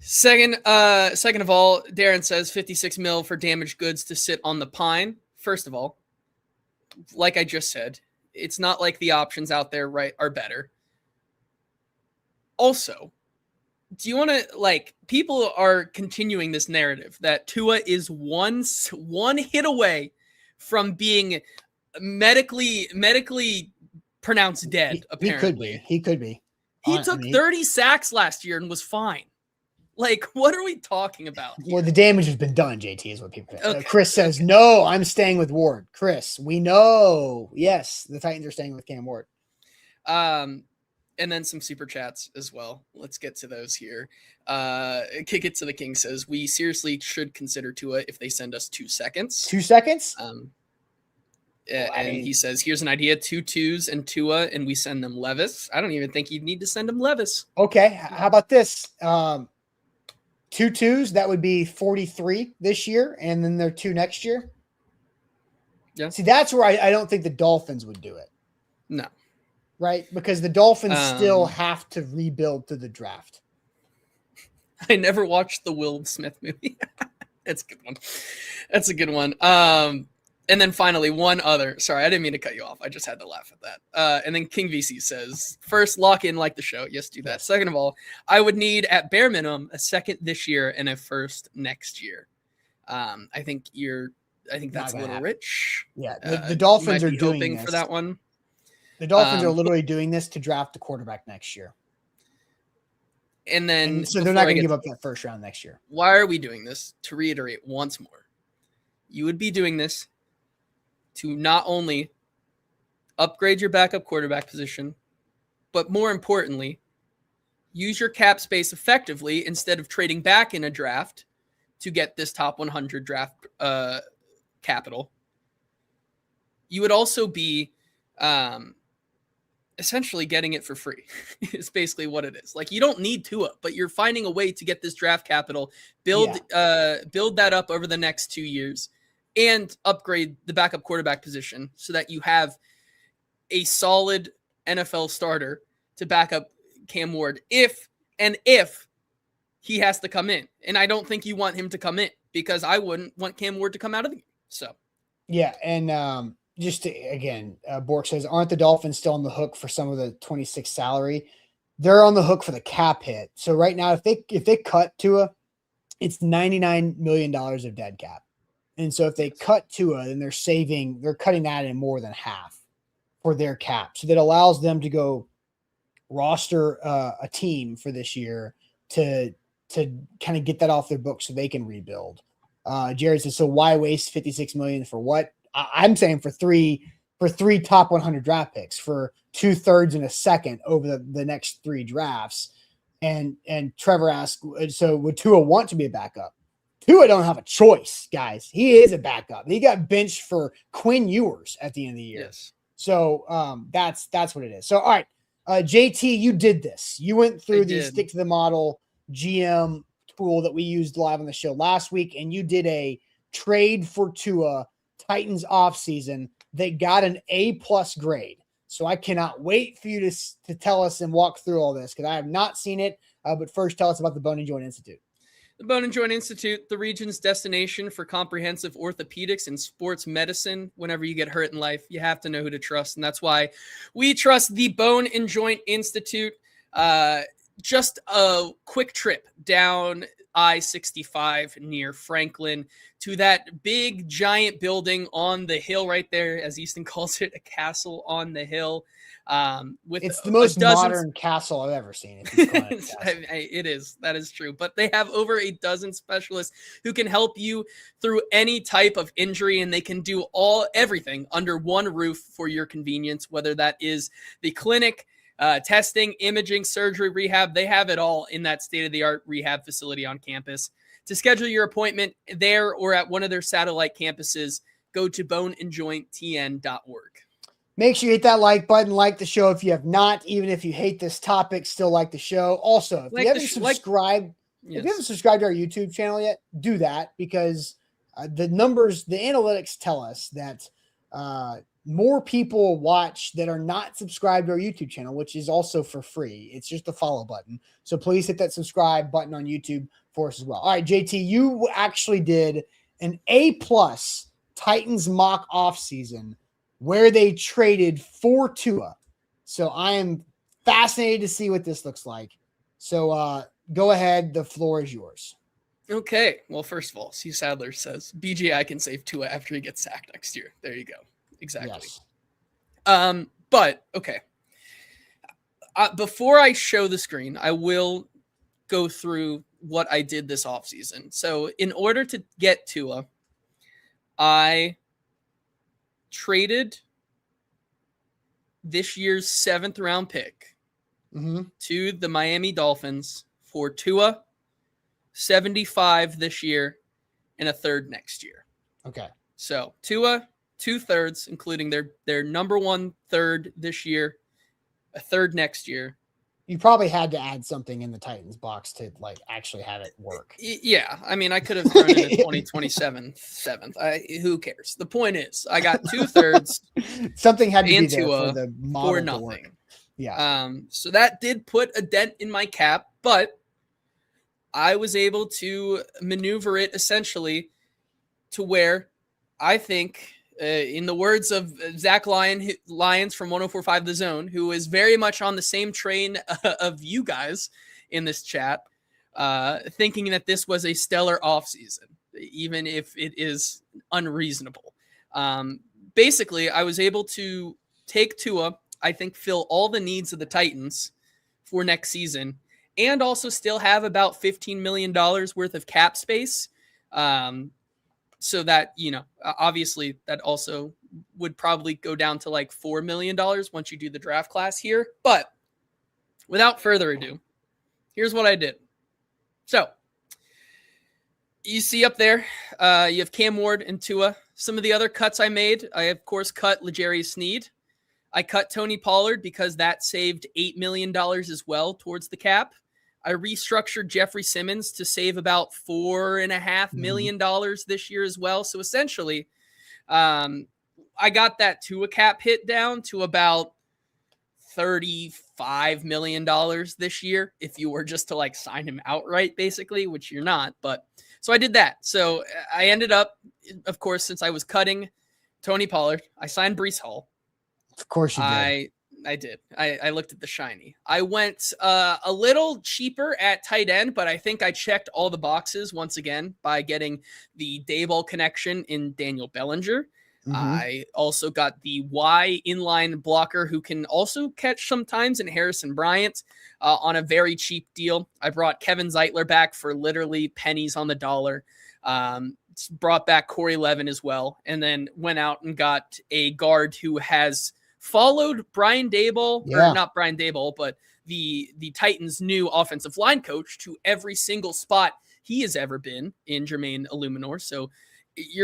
Speaker 2: Second of all, Darren says 56 mil for damaged goods to sit on the pine. First of all, like I just said, it's not like the options out there are better. Also, do you want to people are continuing this narrative that Tua is one hit away from being medically pronounced dead? Apparently,
Speaker 1: he could be.
Speaker 2: He took 30 sacks last year and was fine. Like, what are we talking about here?
Speaker 1: Well, the damage has been done, JT, is what people say. Okay. Chris says, no, I'm staying with Ward. Chris, we know. Yes, the Titans are staying with Cam Ward.
Speaker 2: And then some super chats as well. Let's get to those here. Kick It to the King says, we seriously should consider Tua if they send us 2 seconds.
Speaker 1: 2 seconds?
Speaker 2: He says, here's an idea, 2 twos and Tua, and we send them Levis. I don't even think you'd need to send them Levis.
Speaker 1: Okay, how about this? 2 twos, that would be 43 this year, and then they're 2 next year.
Speaker 2: Yeah.
Speaker 1: See, that's where I don't think the Dolphins would do it.
Speaker 2: No.
Speaker 1: Right? Because the Dolphins still have to rebuild through the draft.
Speaker 2: I never watched the Will Smith movie. That's a good one. And then finally, one other. Sorry, I didn't mean to cut you off. I just had to laugh at that. And then King VC says, first, lock in like the show. Yes, do that. Second of all, I would need, at bare minimum, a second this year and a first next year. I think that's a little rich.
Speaker 1: Yeah, the Dolphins are doing this
Speaker 2: for that one.
Speaker 1: The Dolphins are literally doing this to draft the quarterback next year.
Speaker 2: And
Speaker 1: so they're not going to give up that first round next year.
Speaker 2: Why are we doing this? To reiterate once more, you would be doing this to not only upgrade your backup quarterback position, but more importantly, use your cap space effectively instead of trading back in a draft to get this top 100 draft capital. You would also be essentially getting it for free. It's basically what it is. Like, you don't need Tua, but you're finding a way to get this draft capital, build that up over the next 2 years, and upgrade the backup quarterback position so that you have a solid NFL starter to back up Cam Ward if he has to come in. And I don't think you want him to come in, because I wouldn't want Cam Ward to come out of the game. So,
Speaker 1: yeah. And just to, again, Bork says, aren't the Dolphins still on the hook for some of the 26 salary? they're on the hook for the cap hit. So right now, if they cut Tua, it's $99 million of dead cap. And so if they cut Tua, then they're cutting that in more than half for their cap. So that allows them to go roster a team for this year to kind of get that off their books so they can rebuild. Jared says, so why waste $56 million for what? I'm saying for three top 100 draft picks, for 2/3 and a second over the next 3 drafts. And Trevor asked, so would Tua want to be a backup? Tua don't have a choice, guys. He is a backup. He got benched for Quinn Ewers at the end of the year.
Speaker 2: Yes.
Speaker 1: So that's what it is. So all right, JT, you did this. You went through the stick to the model GM tool that we used live on the show last week, and you did a trade for Tua Titans offseason that got an A+ grade. So I cannot wait for you to tell us and walk through all this, because I have not seen it. But first, tell us about the Bone and Joint Institute.
Speaker 2: The Bone and Joint Institute, the region's destination for comprehensive orthopedics and sports medicine. Whenever you get hurt in life, you have to know who to trust. And that's why we trust the Bone and Joint Institute. Just a quick trip down I-65 near Franklin to that big giant building on the hill right there, as Easton calls it, a castle on the hill.
Speaker 1: It's the most modern castle I've ever seen.
Speaker 2: It is. That is true. But they have over a dozen specialists who can help you through any type of injury, and they can do everything under one roof for your convenience, whether that is the clinic, testing, imaging, surgery, rehab. They have it all in that state-of-the-art rehab facility on campus. To schedule your appointment there or at one of their satellite campuses, go to boneandjointtn.org.
Speaker 1: Make sure you hit that like button, like the show if you have not. Even if you hate this topic, still like the show. Also, if you haven't subscribed, if you haven't subscribed to our YouTube channel yet, do that, because the numbers, the analytics tell us that more people watch that are not subscribed to our YouTube channel, which is also for free. It's just the follow button. So please hit that subscribe button on YouTube for us as well. All right, JT, you actually did an A+ Titans mock off season where they traded for Tua. So I am fascinated to see what this looks like. So go ahead. The floor is yours.
Speaker 2: Okay. Well, first of all, C. Sadler says BGI can save Tua after he gets sacked next year. There you go. Exactly. Yes. But okay. Before I show the screen, I will go through what I did this offseason. So in order to get Tua, I traded this year's 7th round pick to the Miami Dolphins for Tua, 75 this year, and a 3rd next year.
Speaker 1: Okay.
Speaker 2: So Tua, 2/3, including their number 1 3rd this year, a 3rd next year.
Speaker 1: You probably had to add something in the Titans box to actually have it work.
Speaker 2: Yeah. I mean, I could have thrown in a 2027 7th. Who cares? The point is, I got 2/3.
Speaker 1: Something had to be there for the model
Speaker 2: for
Speaker 1: to
Speaker 2: nothing.
Speaker 1: work. Yeah.
Speaker 2: So that did put a dent in my cap, but I was able to maneuver it essentially to where I think, in the words of Zach Lyons from 104.5 The Zone, who is very much on the same train of you guys in this chat, thinking that this was a stellar offseason, even if it is unreasonable. Basically, I was able to take Tua, I think fill all the needs of the Titans for next season, and also still have about $15 million worth of cap space. So that, obviously that also would probably go down to like $4 million once you do the draft class here. But without further ado, here's what I did. So you see up there, you have Cam Ward and Tua. Some of the other cuts I made, I of course cut L'Jarius Sneed. I cut Tony Pollard because that saved $8 million as well towards the cap. I restructured Jeffrey Simmons to save about $4.5 million this year as well. So essentially, I got that Tua cap hit down to about $35 million this year if you were just to sign him outright, basically, which you're not. But so I did that. So I ended up, of course, since I was cutting Tony Pollard, I signed Breece Hall.
Speaker 1: Of course you did.
Speaker 2: I did. I looked at the shiny. I went a little cheaper at tight end, but I think I checked all the boxes once again by getting the Dayball connection in Daniel Bellinger. I also got the Y inline blocker who can also catch sometimes in Harrison Bryant on a very cheap deal. I brought Kevin Zeitler back for literally pennies on the dollar. Brought back Corey Levin as well, and then went out and got a guard who has followed Brian Daboll, or not Brian Daboll, but the Titans' new offensive line coach to every single spot he has ever been in, Jermaine Illuminor. So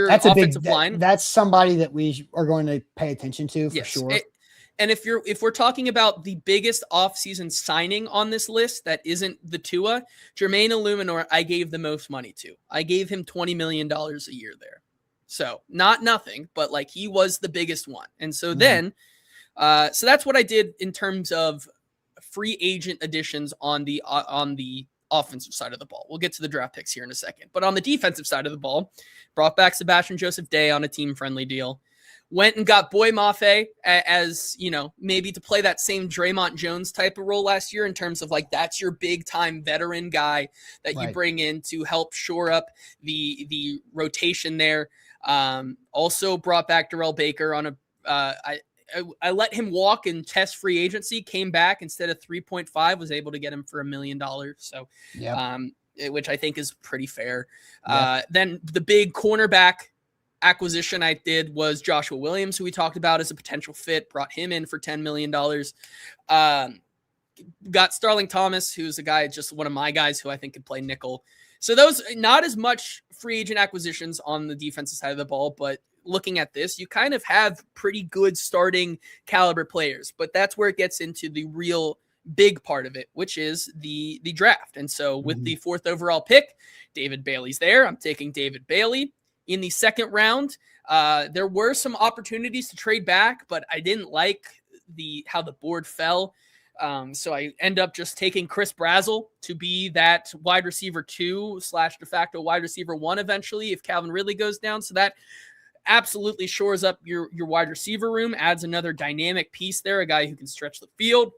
Speaker 2: that's offensive line.
Speaker 1: That's somebody that we are going to pay attention to for sure.
Speaker 2: And if we're talking about the biggest offseason signing on this list that isn't the Tua, Jermaine Illuminor, I gave the most money to. I gave him $20 million a year there. So not nothing, but like he was the biggest one. And so then, so that's what I did in terms of free agent additions on the offensive side of the ball. We'll get to the draft picks here in a second. But on the defensive side of the ball, brought back Sebastian Joseph Day on a team-friendly deal. Went and got Boy Mafe as, maybe to play that same Draymond Jones type of role last year in terms of like that's your big-time veteran guy that you bring in to help shore up the rotation there. Also brought back Darrell Baker on I let him walk and test free agency, came back instead of 3.5, was able to get him for $1 million. So, which I think is pretty fair. Then the big cornerback acquisition I did was Joshua Williams, who we talked about as a potential fit, brought him in for $10 million. Got Starling Thomas, who's a guy, just one of my guys who I think could play nickel. So those, not as much free agent acquisitions on the defensive side of the ball, but looking at this, you kind of have pretty good starting caliber players, but that's where it gets into the real big part of it, which is the draft. And so with the 4th overall pick, David Bailey's there. I'm taking David Bailey. In the 2nd round, there were some opportunities to trade back, but I didn't like how the board fell. So I end up just taking Chris Brazzell to be that wide receiver 2 / de facto wide receiver 1 eventually if Calvin Ridley goes down. So that absolutely shores up your wide receiver room, adds another dynamic piece there, a guy who can stretch the field.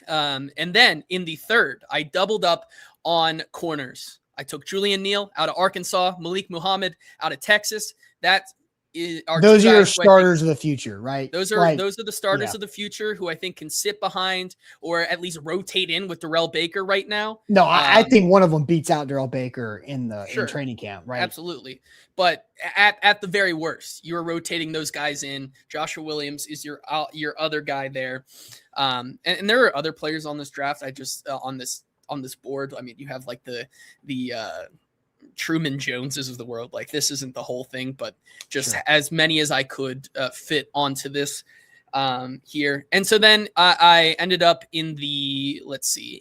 Speaker 2: And then in the 3rd, I doubled up on corners. I took Julian Neal out of Arkansas, Malik Muhammad out of Texas. Those are your starters of the future, right?
Speaker 1: Those
Speaker 2: are the starters of the future who I think can sit behind or at least rotate in with Darrell Baker right now.
Speaker 1: No, I think one of them beats out Darrell Baker in training camp, right?
Speaker 2: Absolutely. But at the very worst, you're rotating those guys in. Joshua Williams is your other guy there. And there are other players on this draft. I just on this board. I mean, you have like the Truman Joneses of the world. Like this isn't the whole thing, but just as many as I could fit onto this here. And so then I ended up in the 4th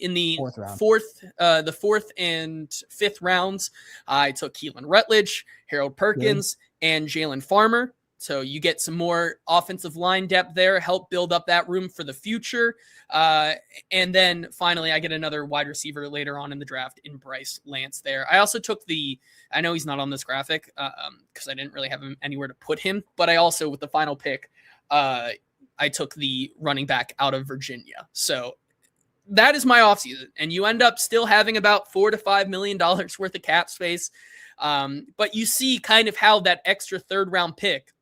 Speaker 2: and 5th rounds. I took Keelan Rutledge, Harold Perkins, and Jalen Farmer. So you get some more offensive line depth there, help build up that room for the future. And then finally, I get another wide receiver later on in the draft in Bryce Lance there. I also took I know he's not on this graphic because I didn't really have him anywhere to put him, but I also, with the final pick, I took the running back out of Virginia. So that is my offseason. And you end up still having about $4 to $5 million worth of cap space. But you see kind of how that extra 3rd round pick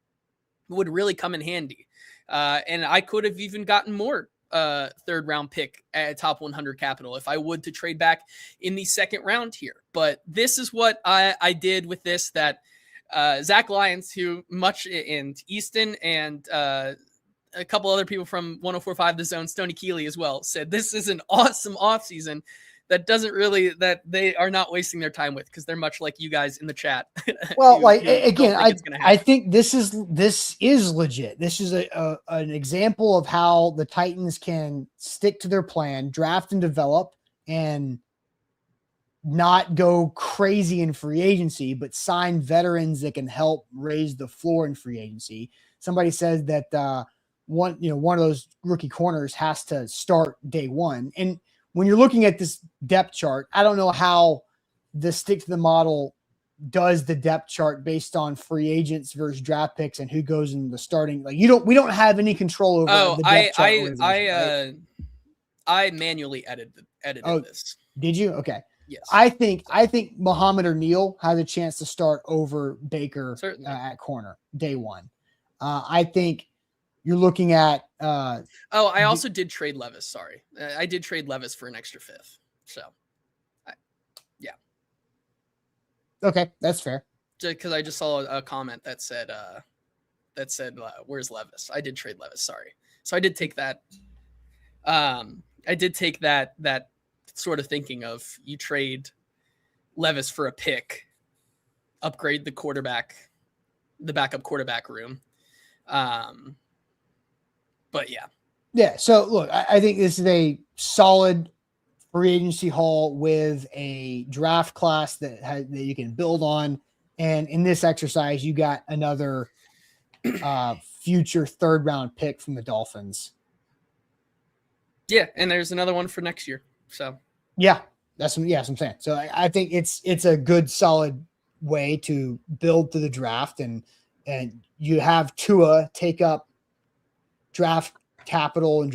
Speaker 2: would really come in handy. And I could have even gotten more 3rd round pick at top 100 capital if I would to trade back in the 2nd round here. But this is what I did with this, that Zach Lyons, and Easton and a couple other people from 104.5 The Zone, Stoney Keeley as well, said this is an awesome offseason that they are not wasting their time with, because they're much like you guys in the chat.
Speaker 1: Well, I think this is legit. This is an example of how the Titans can stick to their plan, draft and develop, and not go crazy in free agency, but sign veterans that can help raise the floor in free agency. Somebody says that one of those rookie corners has to start day one. And when you're looking at this depth chart, I don't know how the stick to the model does the depth chart based on free agents versus draft picks and who goes in the starting. Like we don't have any control over the depth chart organization. Right?
Speaker 2: I manually edited this.
Speaker 1: Did you? Okay.
Speaker 2: Yes.
Speaker 1: I think Muhammad or Neal has a chance to start over Baker at corner day one. I think you're looking at. I
Speaker 2: also did trade Levis. Sorry, I did trade Levis for an extra fifth. So, yeah.
Speaker 1: Okay, that's fair.
Speaker 2: Because I just saw a comment that said, "Where's Levis?" I did trade Levis. Sorry. So I did take that. I did take that sort of thinking of you trade Levis for a pick, upgrade the backup quarterback room. But yeah.
Speaker 1: Yeah. So look, I think this is a solid free agency haul with a draft class that you can build on. And in this exercise, you got another future 3rd round pick from the Dolphins.
Speaker 2: Yeah, and there's another one for next year. So
Speaker 1: yeah, that's what I'm saying. So I think it's a good solid way to build to the draft, and you have Tua take up draft capital and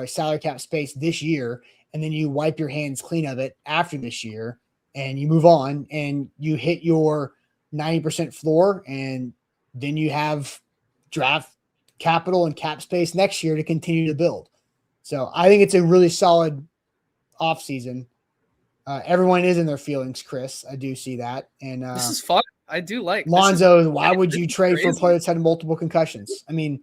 Speaker 1: salary cap space this year, and then you wipe your hands clean of it after this year, and you move on and you hit your 90% floor, and then you have draft capital and cap space next year to continue to build. So I think it's a really solid offseason. Everyone is in their feelings, Chris. I do see that. And
Speaker 2: this is fun. I do like
Speaker 1: Lonzo. Why would you trade for a player that's had multiple concussions? I mean,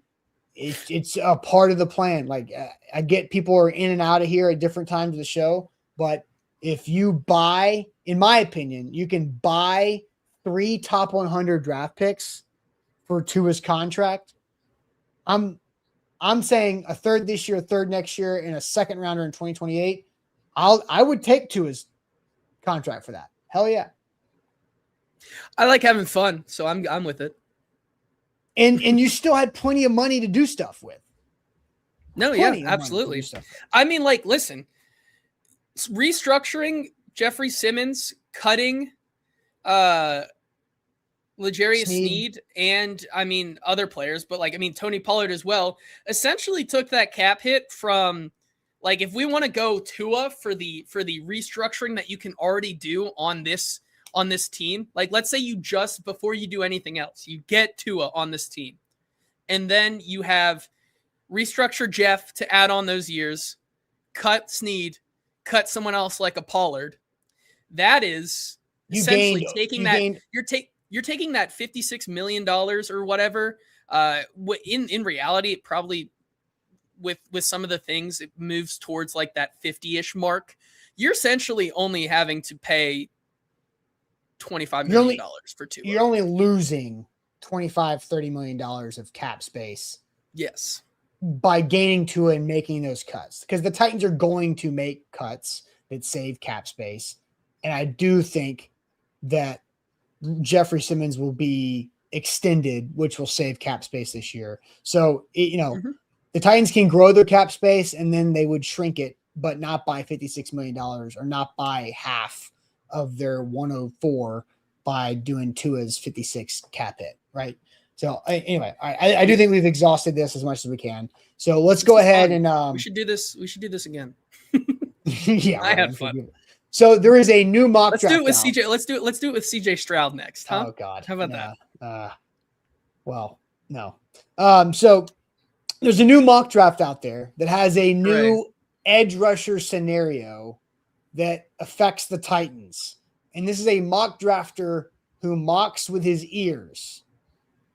Speaker 1: it's a part of the plan. Like I get people are in and out of here at different times of the show, but if you buy, in my opinion, you can buy 3 top 100 draft picks for Tua's contract. I'm saying a 3rd this year, a 3rd next year, and a 2nd rounder in 2028. I would take Tua's contract for that. Hell yeah.
Speaker 2: I like having fun, so I'm with it.
Speaker 1: And you still had plenty of money to do stuff with.
Speaker 2: No, yeah, absolutely. I mean, like, listen, restructuring Jeffrey Simmons, cutting L'Jarius Sneed, and I mean other players, but like I mean Tony Pollard as well, essentially took that cap hit from, like, if we want to go Tua for the restructuring that you can already do on this team, like let's say you just, before you do anything else, you get Tua on this team, and then you have restructure Jeff to add on those years, cut Sneed, cut someone else like a Pollard. That is essentially you're taking that $56 million or whatever. In reality, it probably, with some of the things, it moves towards like that 50-ish mark. You're essentially only having to pay $25 million for Tua.
Speaker 1: You're only losing $25-30 million of cap space.
Speaker 2: Yes.
Speaker 1: By gaining Tua and making those cuts, because the Titans are going to make cuts that save cap space. And I do think that Jeffrey Simmons will be extended, which will save cap space this year. So, the Titans can grow their cap space and then they would shrink it, but not by $56 million or not by half of their 104 by doing Tua's 56 cap hit, right? So anyway, I do think we've exhausted this as much as we can. So let's go ahead and
Speaker 2: we should do this. We should do this again.
Speaker 1: Yeah,
Speaker 2: I had fun.
Speaker 1: So there is a new mock draft.
Speaker 2: Let's do it with CJ. Let's do it with CJ Stroud next. Huh?
Speaker 1: Oh God,
Speaker 2: how about that?
Speaker 1: Well, no. So there's a new mock draft out there that has a new edge rusher scenario that affects the Titans, and this is a mock drafter who mocks with his ears.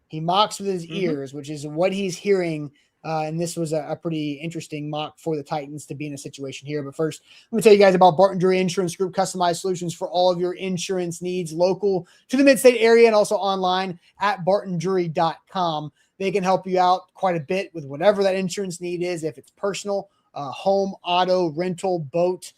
Speaker 1: He mocks with his ears, which is what he's hearing. And this was a pretty interesting mock for the Titans to be in a situation here. But first, let me tell you guys about Barton Drury Insurance Group, customized solutions for all of your insurance needs, local to the mid-state area and also online at bartondrury.com. They can help you out quite a bit with whatever that insurance need is, if it's personal, home, auto, rental, boat,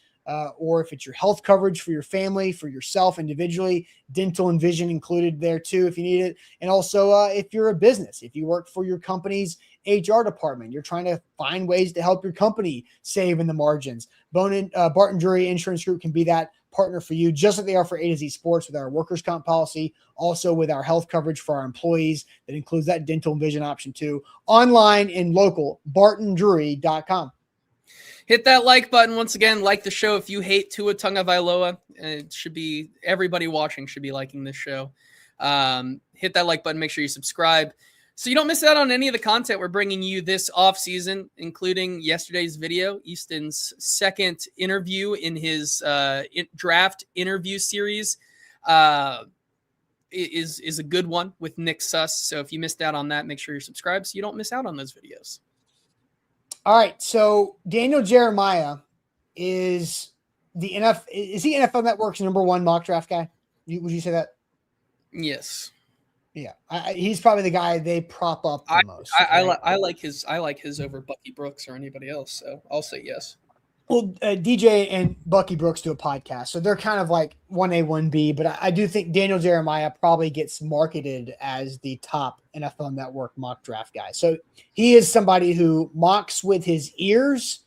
Speaker 1: or if it's your health coverage for your family, for yourself individually, dental and vision included there too if you need it. And also if you're a business, if you work for your company's HR department. You're trying to find ways to help your company save in the margins. Barton Drury Insurance Group can be that partner for you, just like they are for A to Z Sports with our workers' comp policy, also with our health coverage for our employees that includes that dental and vision option too. Online and local, bartondrury.com.
Speaker 2: Hit that like button once again. Like the show if you hate Tua Tagovailoa. It should be everybody watching should be liking this show. Hit that like button. Make sure you subscribe so you don't miss out on any of the content we're bringing you this off season, including yesterday's video, Easton's second interview in his draft interview series. Is a good one with Nick Suss. So if you missed out on that, make sure you're subscribed so you don't miss out on those videos.
Speaker 1: All right, so Daniel Jeremiah is he NFL Network's number one mock draft guy? Would you say that?
Speaker 2: Yes.
Speaker 1: Yeah, he's probably the guy they prop up the most.
Speaker 2: I like his over Bucky Brooks or anybody else, so I'll say yes.
Speaker 1: Well, DJ and Bucky Brooks do a podcast, so they're kind of like 1A, 1B, but I do think Daniel Jeremiah probably gets marketed as the top NFL Network mock draft guy. So he is somebody who mocks with his ears,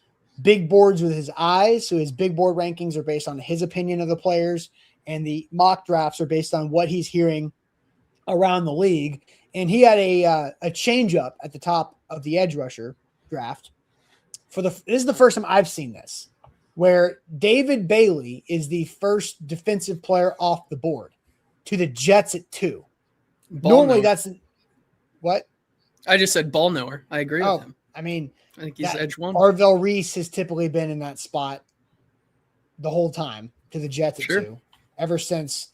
Speaker 1: big boards with his eyes. So his big board rankings are based on his opinion of the players, and the mock drafts are based on what he's hearing around the league. And he had a change up at the top of the edge rusher draft. This is the first time I've seen this, where David Bailey is the first defensive player off the board to the Jets at 2. Normally that's what?
Speaker 2: I just said ball knower. I agree with him.
Speaker 1: I mean,
Speaker 2: I think he's edge one.
Speaker 1: Arvell Reese has typically been in that spot the whole time to the Jets at 2, ever since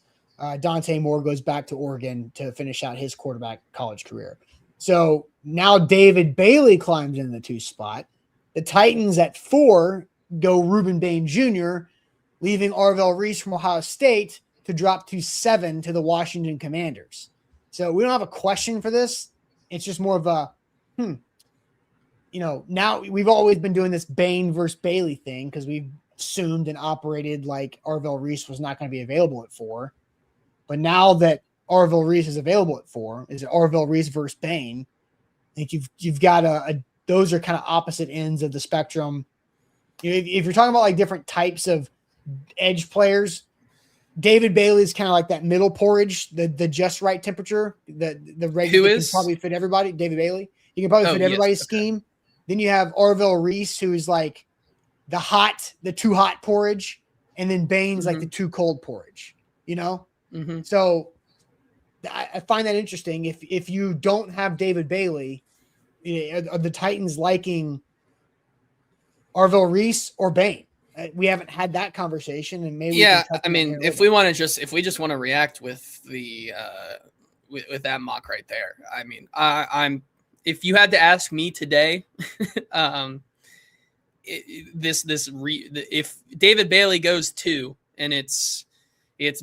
Speaker 1: Dante Moore goes back to Oregon to finish out his quarterback college career. So now David Bailey climbs in the 2 spot. The Titans at 4 go Reuben Bain Jr., leaving Arvell Reese from Ohio State to drop to 7 to the Washington Commanders. So we don't have a question for this. It's just more of a, now we've always been doing this Bain versus Bailey thing because we've assumed and operated like Arvell Reese was not going to be available at 4. But now that Arvell Reese is available at 4, is it Arvell Reese versus Bain? I think you've got those are kind of opposite ends of the spectrum. If you're talking about like different types of edge players, David Bailey is kind of like that middle porridge, the just right temperature, the regular can probably fit everybody. David Bailey, he can probably fit everybody's scheme. Then you have Arvell Reese, who is like the too hot porridge, and then Bain's like the too cold porridge. So I find that interesting. If you don't have David Bailey, are the Titans liking Arvell Reese or Bain? We haven't had that conversation, and maybe
Speaker 2: if we just want to react with the with that mock right there, I mean, I'm if you had to ask me today, if David Bailey goes 2 and it's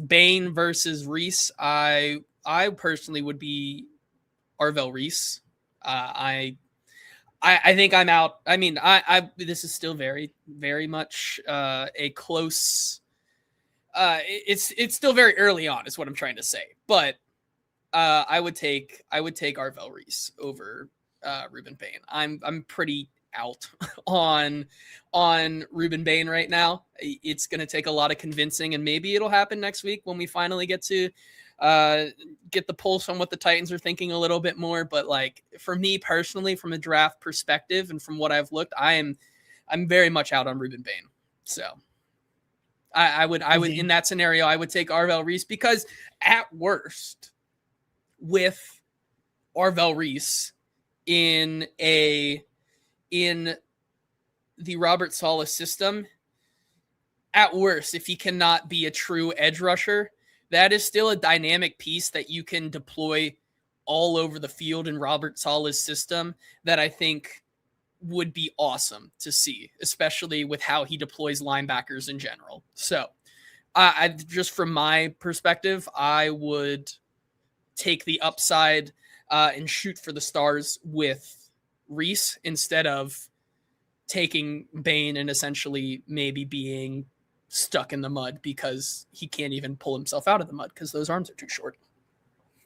Speaker 2: Bain versus Reese, I personally would be Arvell Reese. I think I'm out. I mean, this is still very, very much a close. It's still very early on, is what I'm trying to say. But I would take Arvell Reese over Reuben Bain. I'm pretty out on Reuben Bain right now. It's going to take a lot of convincing, and maybe it'll happen next week when we finally get to get the pulse on what the Titans are thinking a little bit more. But like for me personally, from a draft perspective and from what I've looked, I'm very much out on Reuben Bain. So I would in that scenario, I would take Arvell Reese, because at worst with Arvell Reese in the Robert Saleh system, at worst, if he cannot be a true edge rusher, that is still a dynamic piece that you can deploy all over the field in Robert Saleh's system that I think would be awesome to see, especially with how he deploys linebackers in general. So I just from my perspective, I would take the upside and shoot for the stars with Reese instead of taking Bain and essentially maybe being stuck in the mud because he can't even pull himself out of the mud because those arms are too short.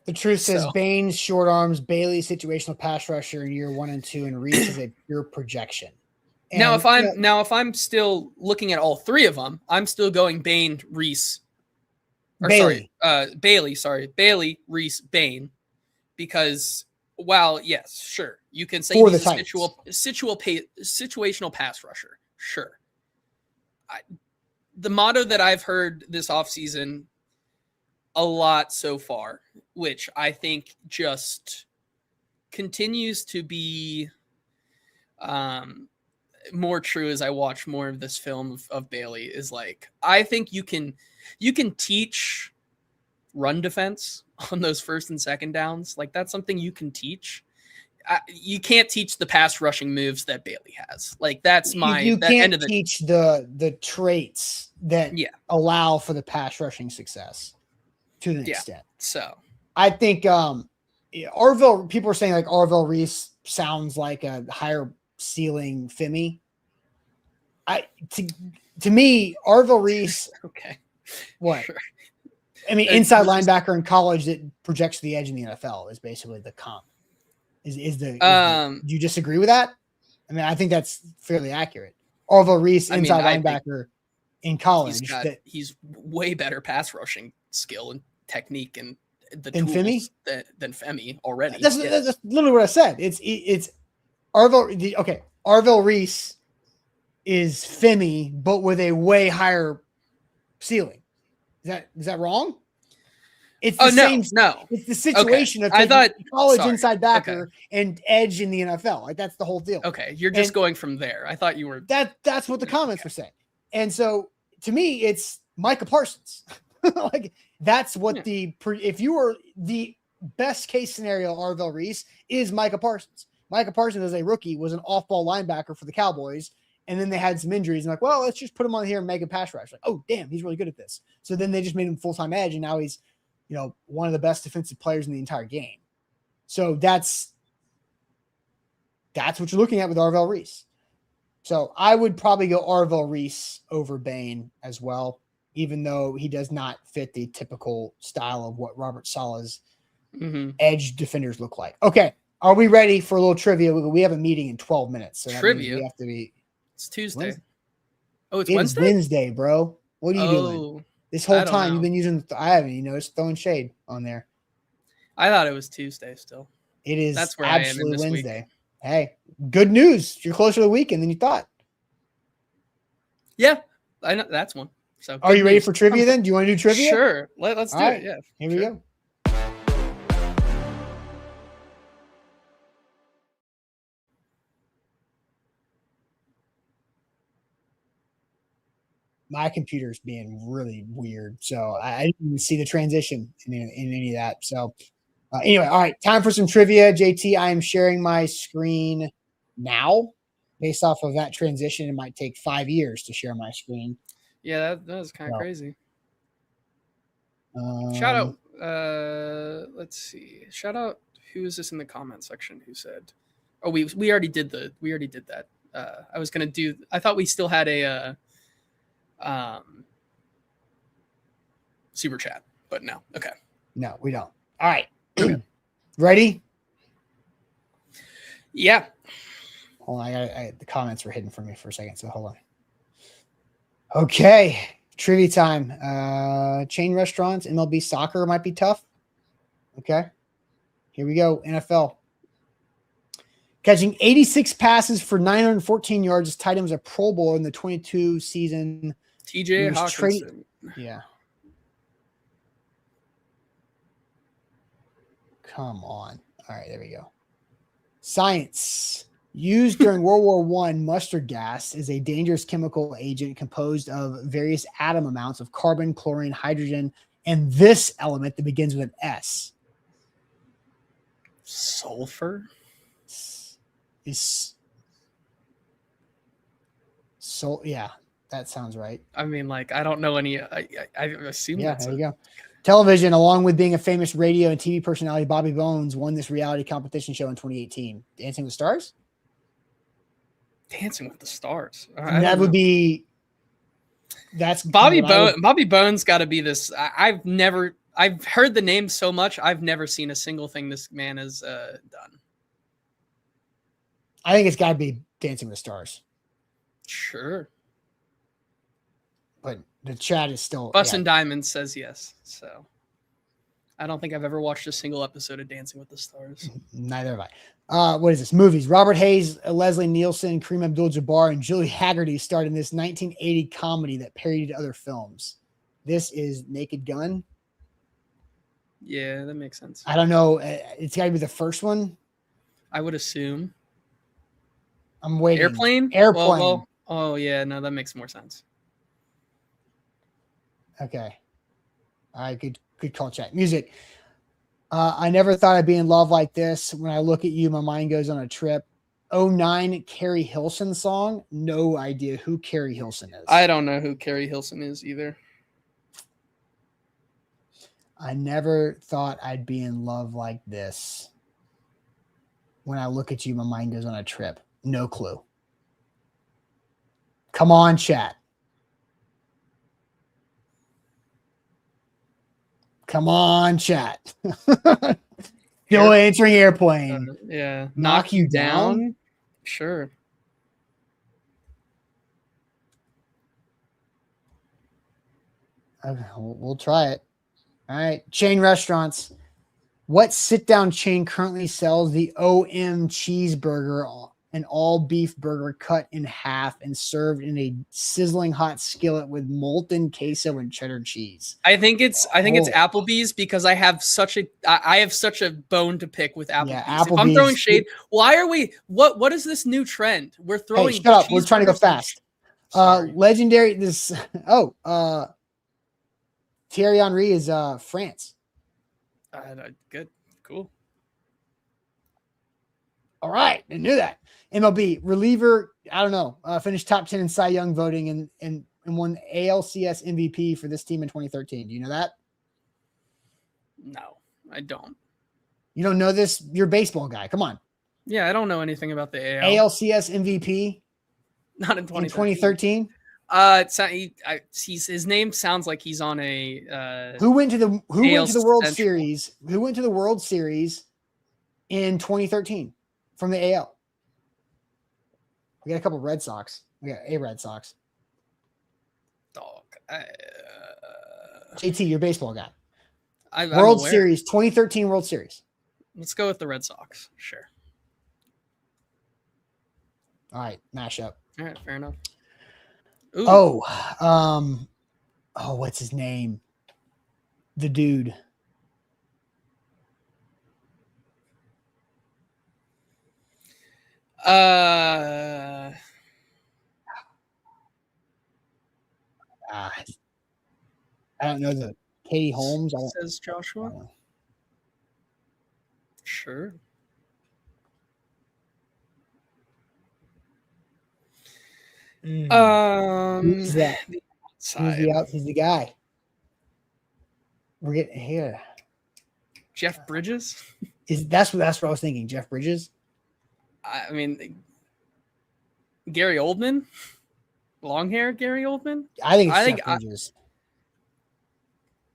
Speaker 1: The truth says
Speaker 2: So-
Speaker 1: Baines, short arms, Bailey, situational pass rusher in year 1 and 2, and Reese is a pure projection. And,
Speaker 2: now, if I'm still looking at all three of them, I'm still going Bane, Reese, or
Speaker 1: Bailey.
Speaker 2: Bailey, Reese, Bane, because while yes, sure, you can say
Speaker 1: For
Speaker 2: he's
Speaker 1: the
Speaker 2: a
Speaker 1: Titans.
Speaker 2: situational pass rusher, sure. The motto that I've heard this offseason a lot so far, which I think just continues to be more true as I watch more of this film of Bailey, is like, I think you can teach run defense on those first and second downs. Like, that's something you can teach. You can't teach the pass rushing moves that Bailey has. Like, that's
Speaker 1: you can't teach the traits that allow for the pass rushing success to the extent.
Speaker 2: So
Speaker 1: I think Arvell, people are saying like Arvell Reese sounds like a higher ceiling Femi. To me, Arvell Reese.
Speaker 2: Okay.
Speaker 1: What?
Speaker 2: Sure.
Speaker 1: I mean, inside linebacker in college that projects the edge in the NFL is basically the comp. Do you disagree with that? I mean, I think that's fairly accurate. Arvell Reese, inside linebacker in college.
Speaker 2: He's way better pass rushing skill and technique and the
Speaker 1: than
Speaker 2: tools than Femi already.
Speaker 1: That's literally what I said. It's Arvell. Okay, Arvell Reese is Femi, but with a way higher ceiling. Is that wrong? It's the same.
Speaker 2: No.
Speaker 1: It's the situation of college inside backer and edge in the NFL. Like, that's the whole deal.
Speaker 2: Okay, you're just going from there. I thought you were.
Speaker 1: That's what the comments were saying. And so to me, it's Micah Parsons. Like, that's what if you were the best case scenario, Arvell Reese is Micah Parsons. Micah Parsons, as a rookie, was an off-ball linebacker for the Cowboys. And then they had some injuries and like, well, let's just put him on here and make a pass rush. Like, oh, damn, he's really good at this. So then they just made him full-time edge, and now he's, one of the best defensive players in the entire game. So that's what you're looking at with Arvell Reese. So I would probably go Arvell Reese over Bain as well, even though he does not fit the typical style of what Robert Saleh's edge defenders look like. Okay, are we ready for a little trivia? We have a meeting in 12 minutes. So
Speaker 2: trivia?
Speaker 1: We have to be.
Speaker 2: It's Tuesday.
Speaker 1: Wednesday.
Speaker 2: Oh, it's Wednesday?
Speaker 1: It's Wednesday, bro. What are you doing? This whole time you've been using I haven't, it's throwing shade on there.
Speaker 2: I thought it was Tuesday still.
Speaker 1: It is.
Speaker 2: That's where
Speaker 1: absolutely
Speaker 2: I am in this
Speaker 1: Wednesday.
Speaker 2: week.
Speaker 1: Hey, good news. You're closer to the weekend than you thought.
Speaker 2: Yeah, I know that's one. So
Speaker 1: are you ready for trivia then? Do you want to do trivia?
Speaker 2: Sure. Let's do it. Yeah.
Speaker 1: Here we go. My computer's being really weird, so I didn't even see the transition in any of that. So anyway, all right, time for some trivia. JT, I am sharing my screen now. Based off of that transition, it might take 5 years to share my screen.
Speaker 2: Yeah, that was kind of crazy. Shout out. Let's see. Shout out. Who is this in the comment section? Who said? Oh, we already did that. I was gonna do. I thought we still had a. Super chat, but no. Okay.
Speaker 1: No, we don't. All right. Ready?
Speaker 2: Yeah.
Speaker 1: Hold on. The comments were hidden from me for a second, so hold on. Okay. Trivia time. Chain restaurants, MLB soccer might be tough. Okay. Here we go. NFL. Catching 86 passes for 914 yards, his tight end was a Pro Bowler in the 22 season.
Speaker 2: TJ Hawkinson.
Speaker 1: Yeah. Come on. All right, there we go. Science. Used during World War I, mustard gas is a dangerous chemical agent composed of various atom amounts of carbon, chlorine, hydrogen, and this element that begins with an S.
Speaker 2: Sulfur?
Speaker 1: Yeah, that sounds right.
Speaker 2: I mean, like, I don't know any. I assume.
Speaker 1: Yeah, there you go. Television, along with being a famous radio and TV personality, Bobby Bones won this reality competition show in 2018. Dancing with the Stars.
Speaker 2: Dancing with the Stars.
Speaker 1: That would be. That's
Speaker 2: Bobby Bones got to be this. I've heard the name so much. I've never seen a single thing this man has done.
Speaker 1: I think it's got to be Dancing with the Stars.
Speaker 2: Sure.
Speaker 1: But the chat is still.
Speaker 2: Bussin' Diamonds says yes. So I don't think I've ever watched a single episode of Dancing with the Stars.
Speaker 1: Neither have I. What is this? Movies. Robert Hayes, Leslie Nielsen, Kareem Abdul-Jabbar, and Julie Haggerty starred in this 1980 comedy that parodied other films. This is Naked Gun.
Speaker 2: Yeah, that makes sense.
Speaker 1: I don't know. It's got to be the first one.
Speaker 2: I would assume.
Speaker 1: I'm waiting.
Speaker 2: Airplane?
Speaker 1: Airplane.
Speaker 2: Oh, yeah. No, that makes more sense.
Speaker 1: Okay. All right. Good call, chat. Music. I never thought I'd be in love like this. When I look at you, my mind goes on a trip. 09 Carrie Hilson song. No idea who Carrie Hilson is.
Speaker 2: I don't know who Carrie Hilson is either.
Speaker 1: I never thought I'd be in love like this. When I look at you, my mind goes on a trip. No clue. Come on, chat. Come on, chat. Still answering Airplane.
Speaker 2: Yeah.
Speaker 1: Knock You Down?
Speaker 2: Sure.
Speaker 1: Okay, we'll try it. All right. Chain restaurants. What sit-down chain currently sells the OM cheeseburger, an all-beef burger cut in half and served in a sizzling hot skillet with molten queso and cheddar cheese?
Speaker 2: I think it's Applebee's because I have such a bone to pick with Applebee's.
Speaker 1: Yeah,
Speaker 2: If I'm throwing shade, why are we? What is this new trend? We're throwing.
Speaker 1: Hey, shut up. We're trying to go fast. Legendary. Thierry Henry is France.
Speaker 2: Good. Cool.
Speaker 1: All right. I knew that. MLB reliever. I don't know. Finished top 10 in Cy Young voting and won ALCS MVP for this team in 2013. Do you know that?
Speaker 2: No, I don't.
Speaker 1: You don't know this? You're a baseball guy. Come on.
Speaker 2: Yeah, I don't know anything about the AL.
Speaker 1: ALCS MVP.
Speaker 2: Not in
Speaker 1: 2013.
Speaker 2: His name sounds like he's on a.
Speaker 1: Who went to the World Series? Who went to the World Series in 2013 from the AL? We got a couple Red Sox. We got a Red Sox.
Speaker 2: Dog.
Speaker 1: JT, you're a baseball guy.
Speaker 2: World
Speaker 1: Series, 2013 World Series.
Speaker 2: Let's go with the Red Sox. Sure.
Speaker 1: All right, mashup.
Speaker 2: All right, fair enough. Ooh.
Speaker 1: What's his name? The dude. I don't know the Katie Holmes.
Speaker 2: Says Joshua. Sure.
Speaker 1: Who's that? Who's the guy? We're getting here.
Speaker 2: Jeff Bridges?
Speaker 1: That's what I was thinking. Jeff Bridges?
Speaker 2: I mean, Gary Oldman? Long hair Gary Oldman?
Speaker 1: I think Jeff Bridges.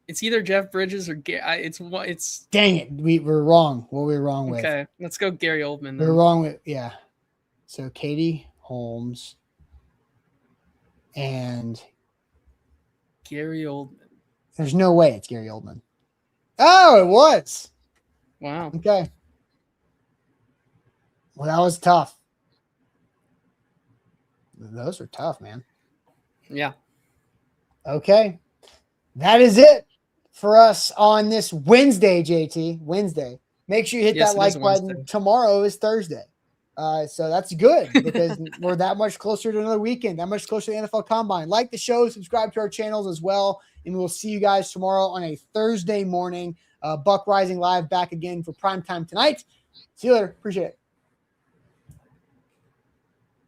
Speaker 2: It's either Jeff Bridges or it's.
Speaker 1: Dang it, we're wrong. What we were wrong with?
Speaker 2: Okay, let's go Gary Oldman.
Speaker 1: We're wrong with So Katie Holmes and
Speaker 2: Gary Oldman.
Speaker 1: There's no way it's Gary Oldman. Oh, it was.
Speaker 2: Wow.
Speaker 1: Okay. Well, that was tough. Those were tough, man.
Speaker 2: Yeah.
Speaker 1: Okay. That is it for us on this Wednesday, JT. Wednesday. Make sure you hit that like button. Tomorrow is Thursday. So that's good because we're that much closer to another weekend, that much closer to the NFL Combine. Like the show, subscribe to our channels as well, and we'll see you guys tomorrow on a Thursday morning. Buck Rising Live back again for primetime tonight. See you later. Appreciate it.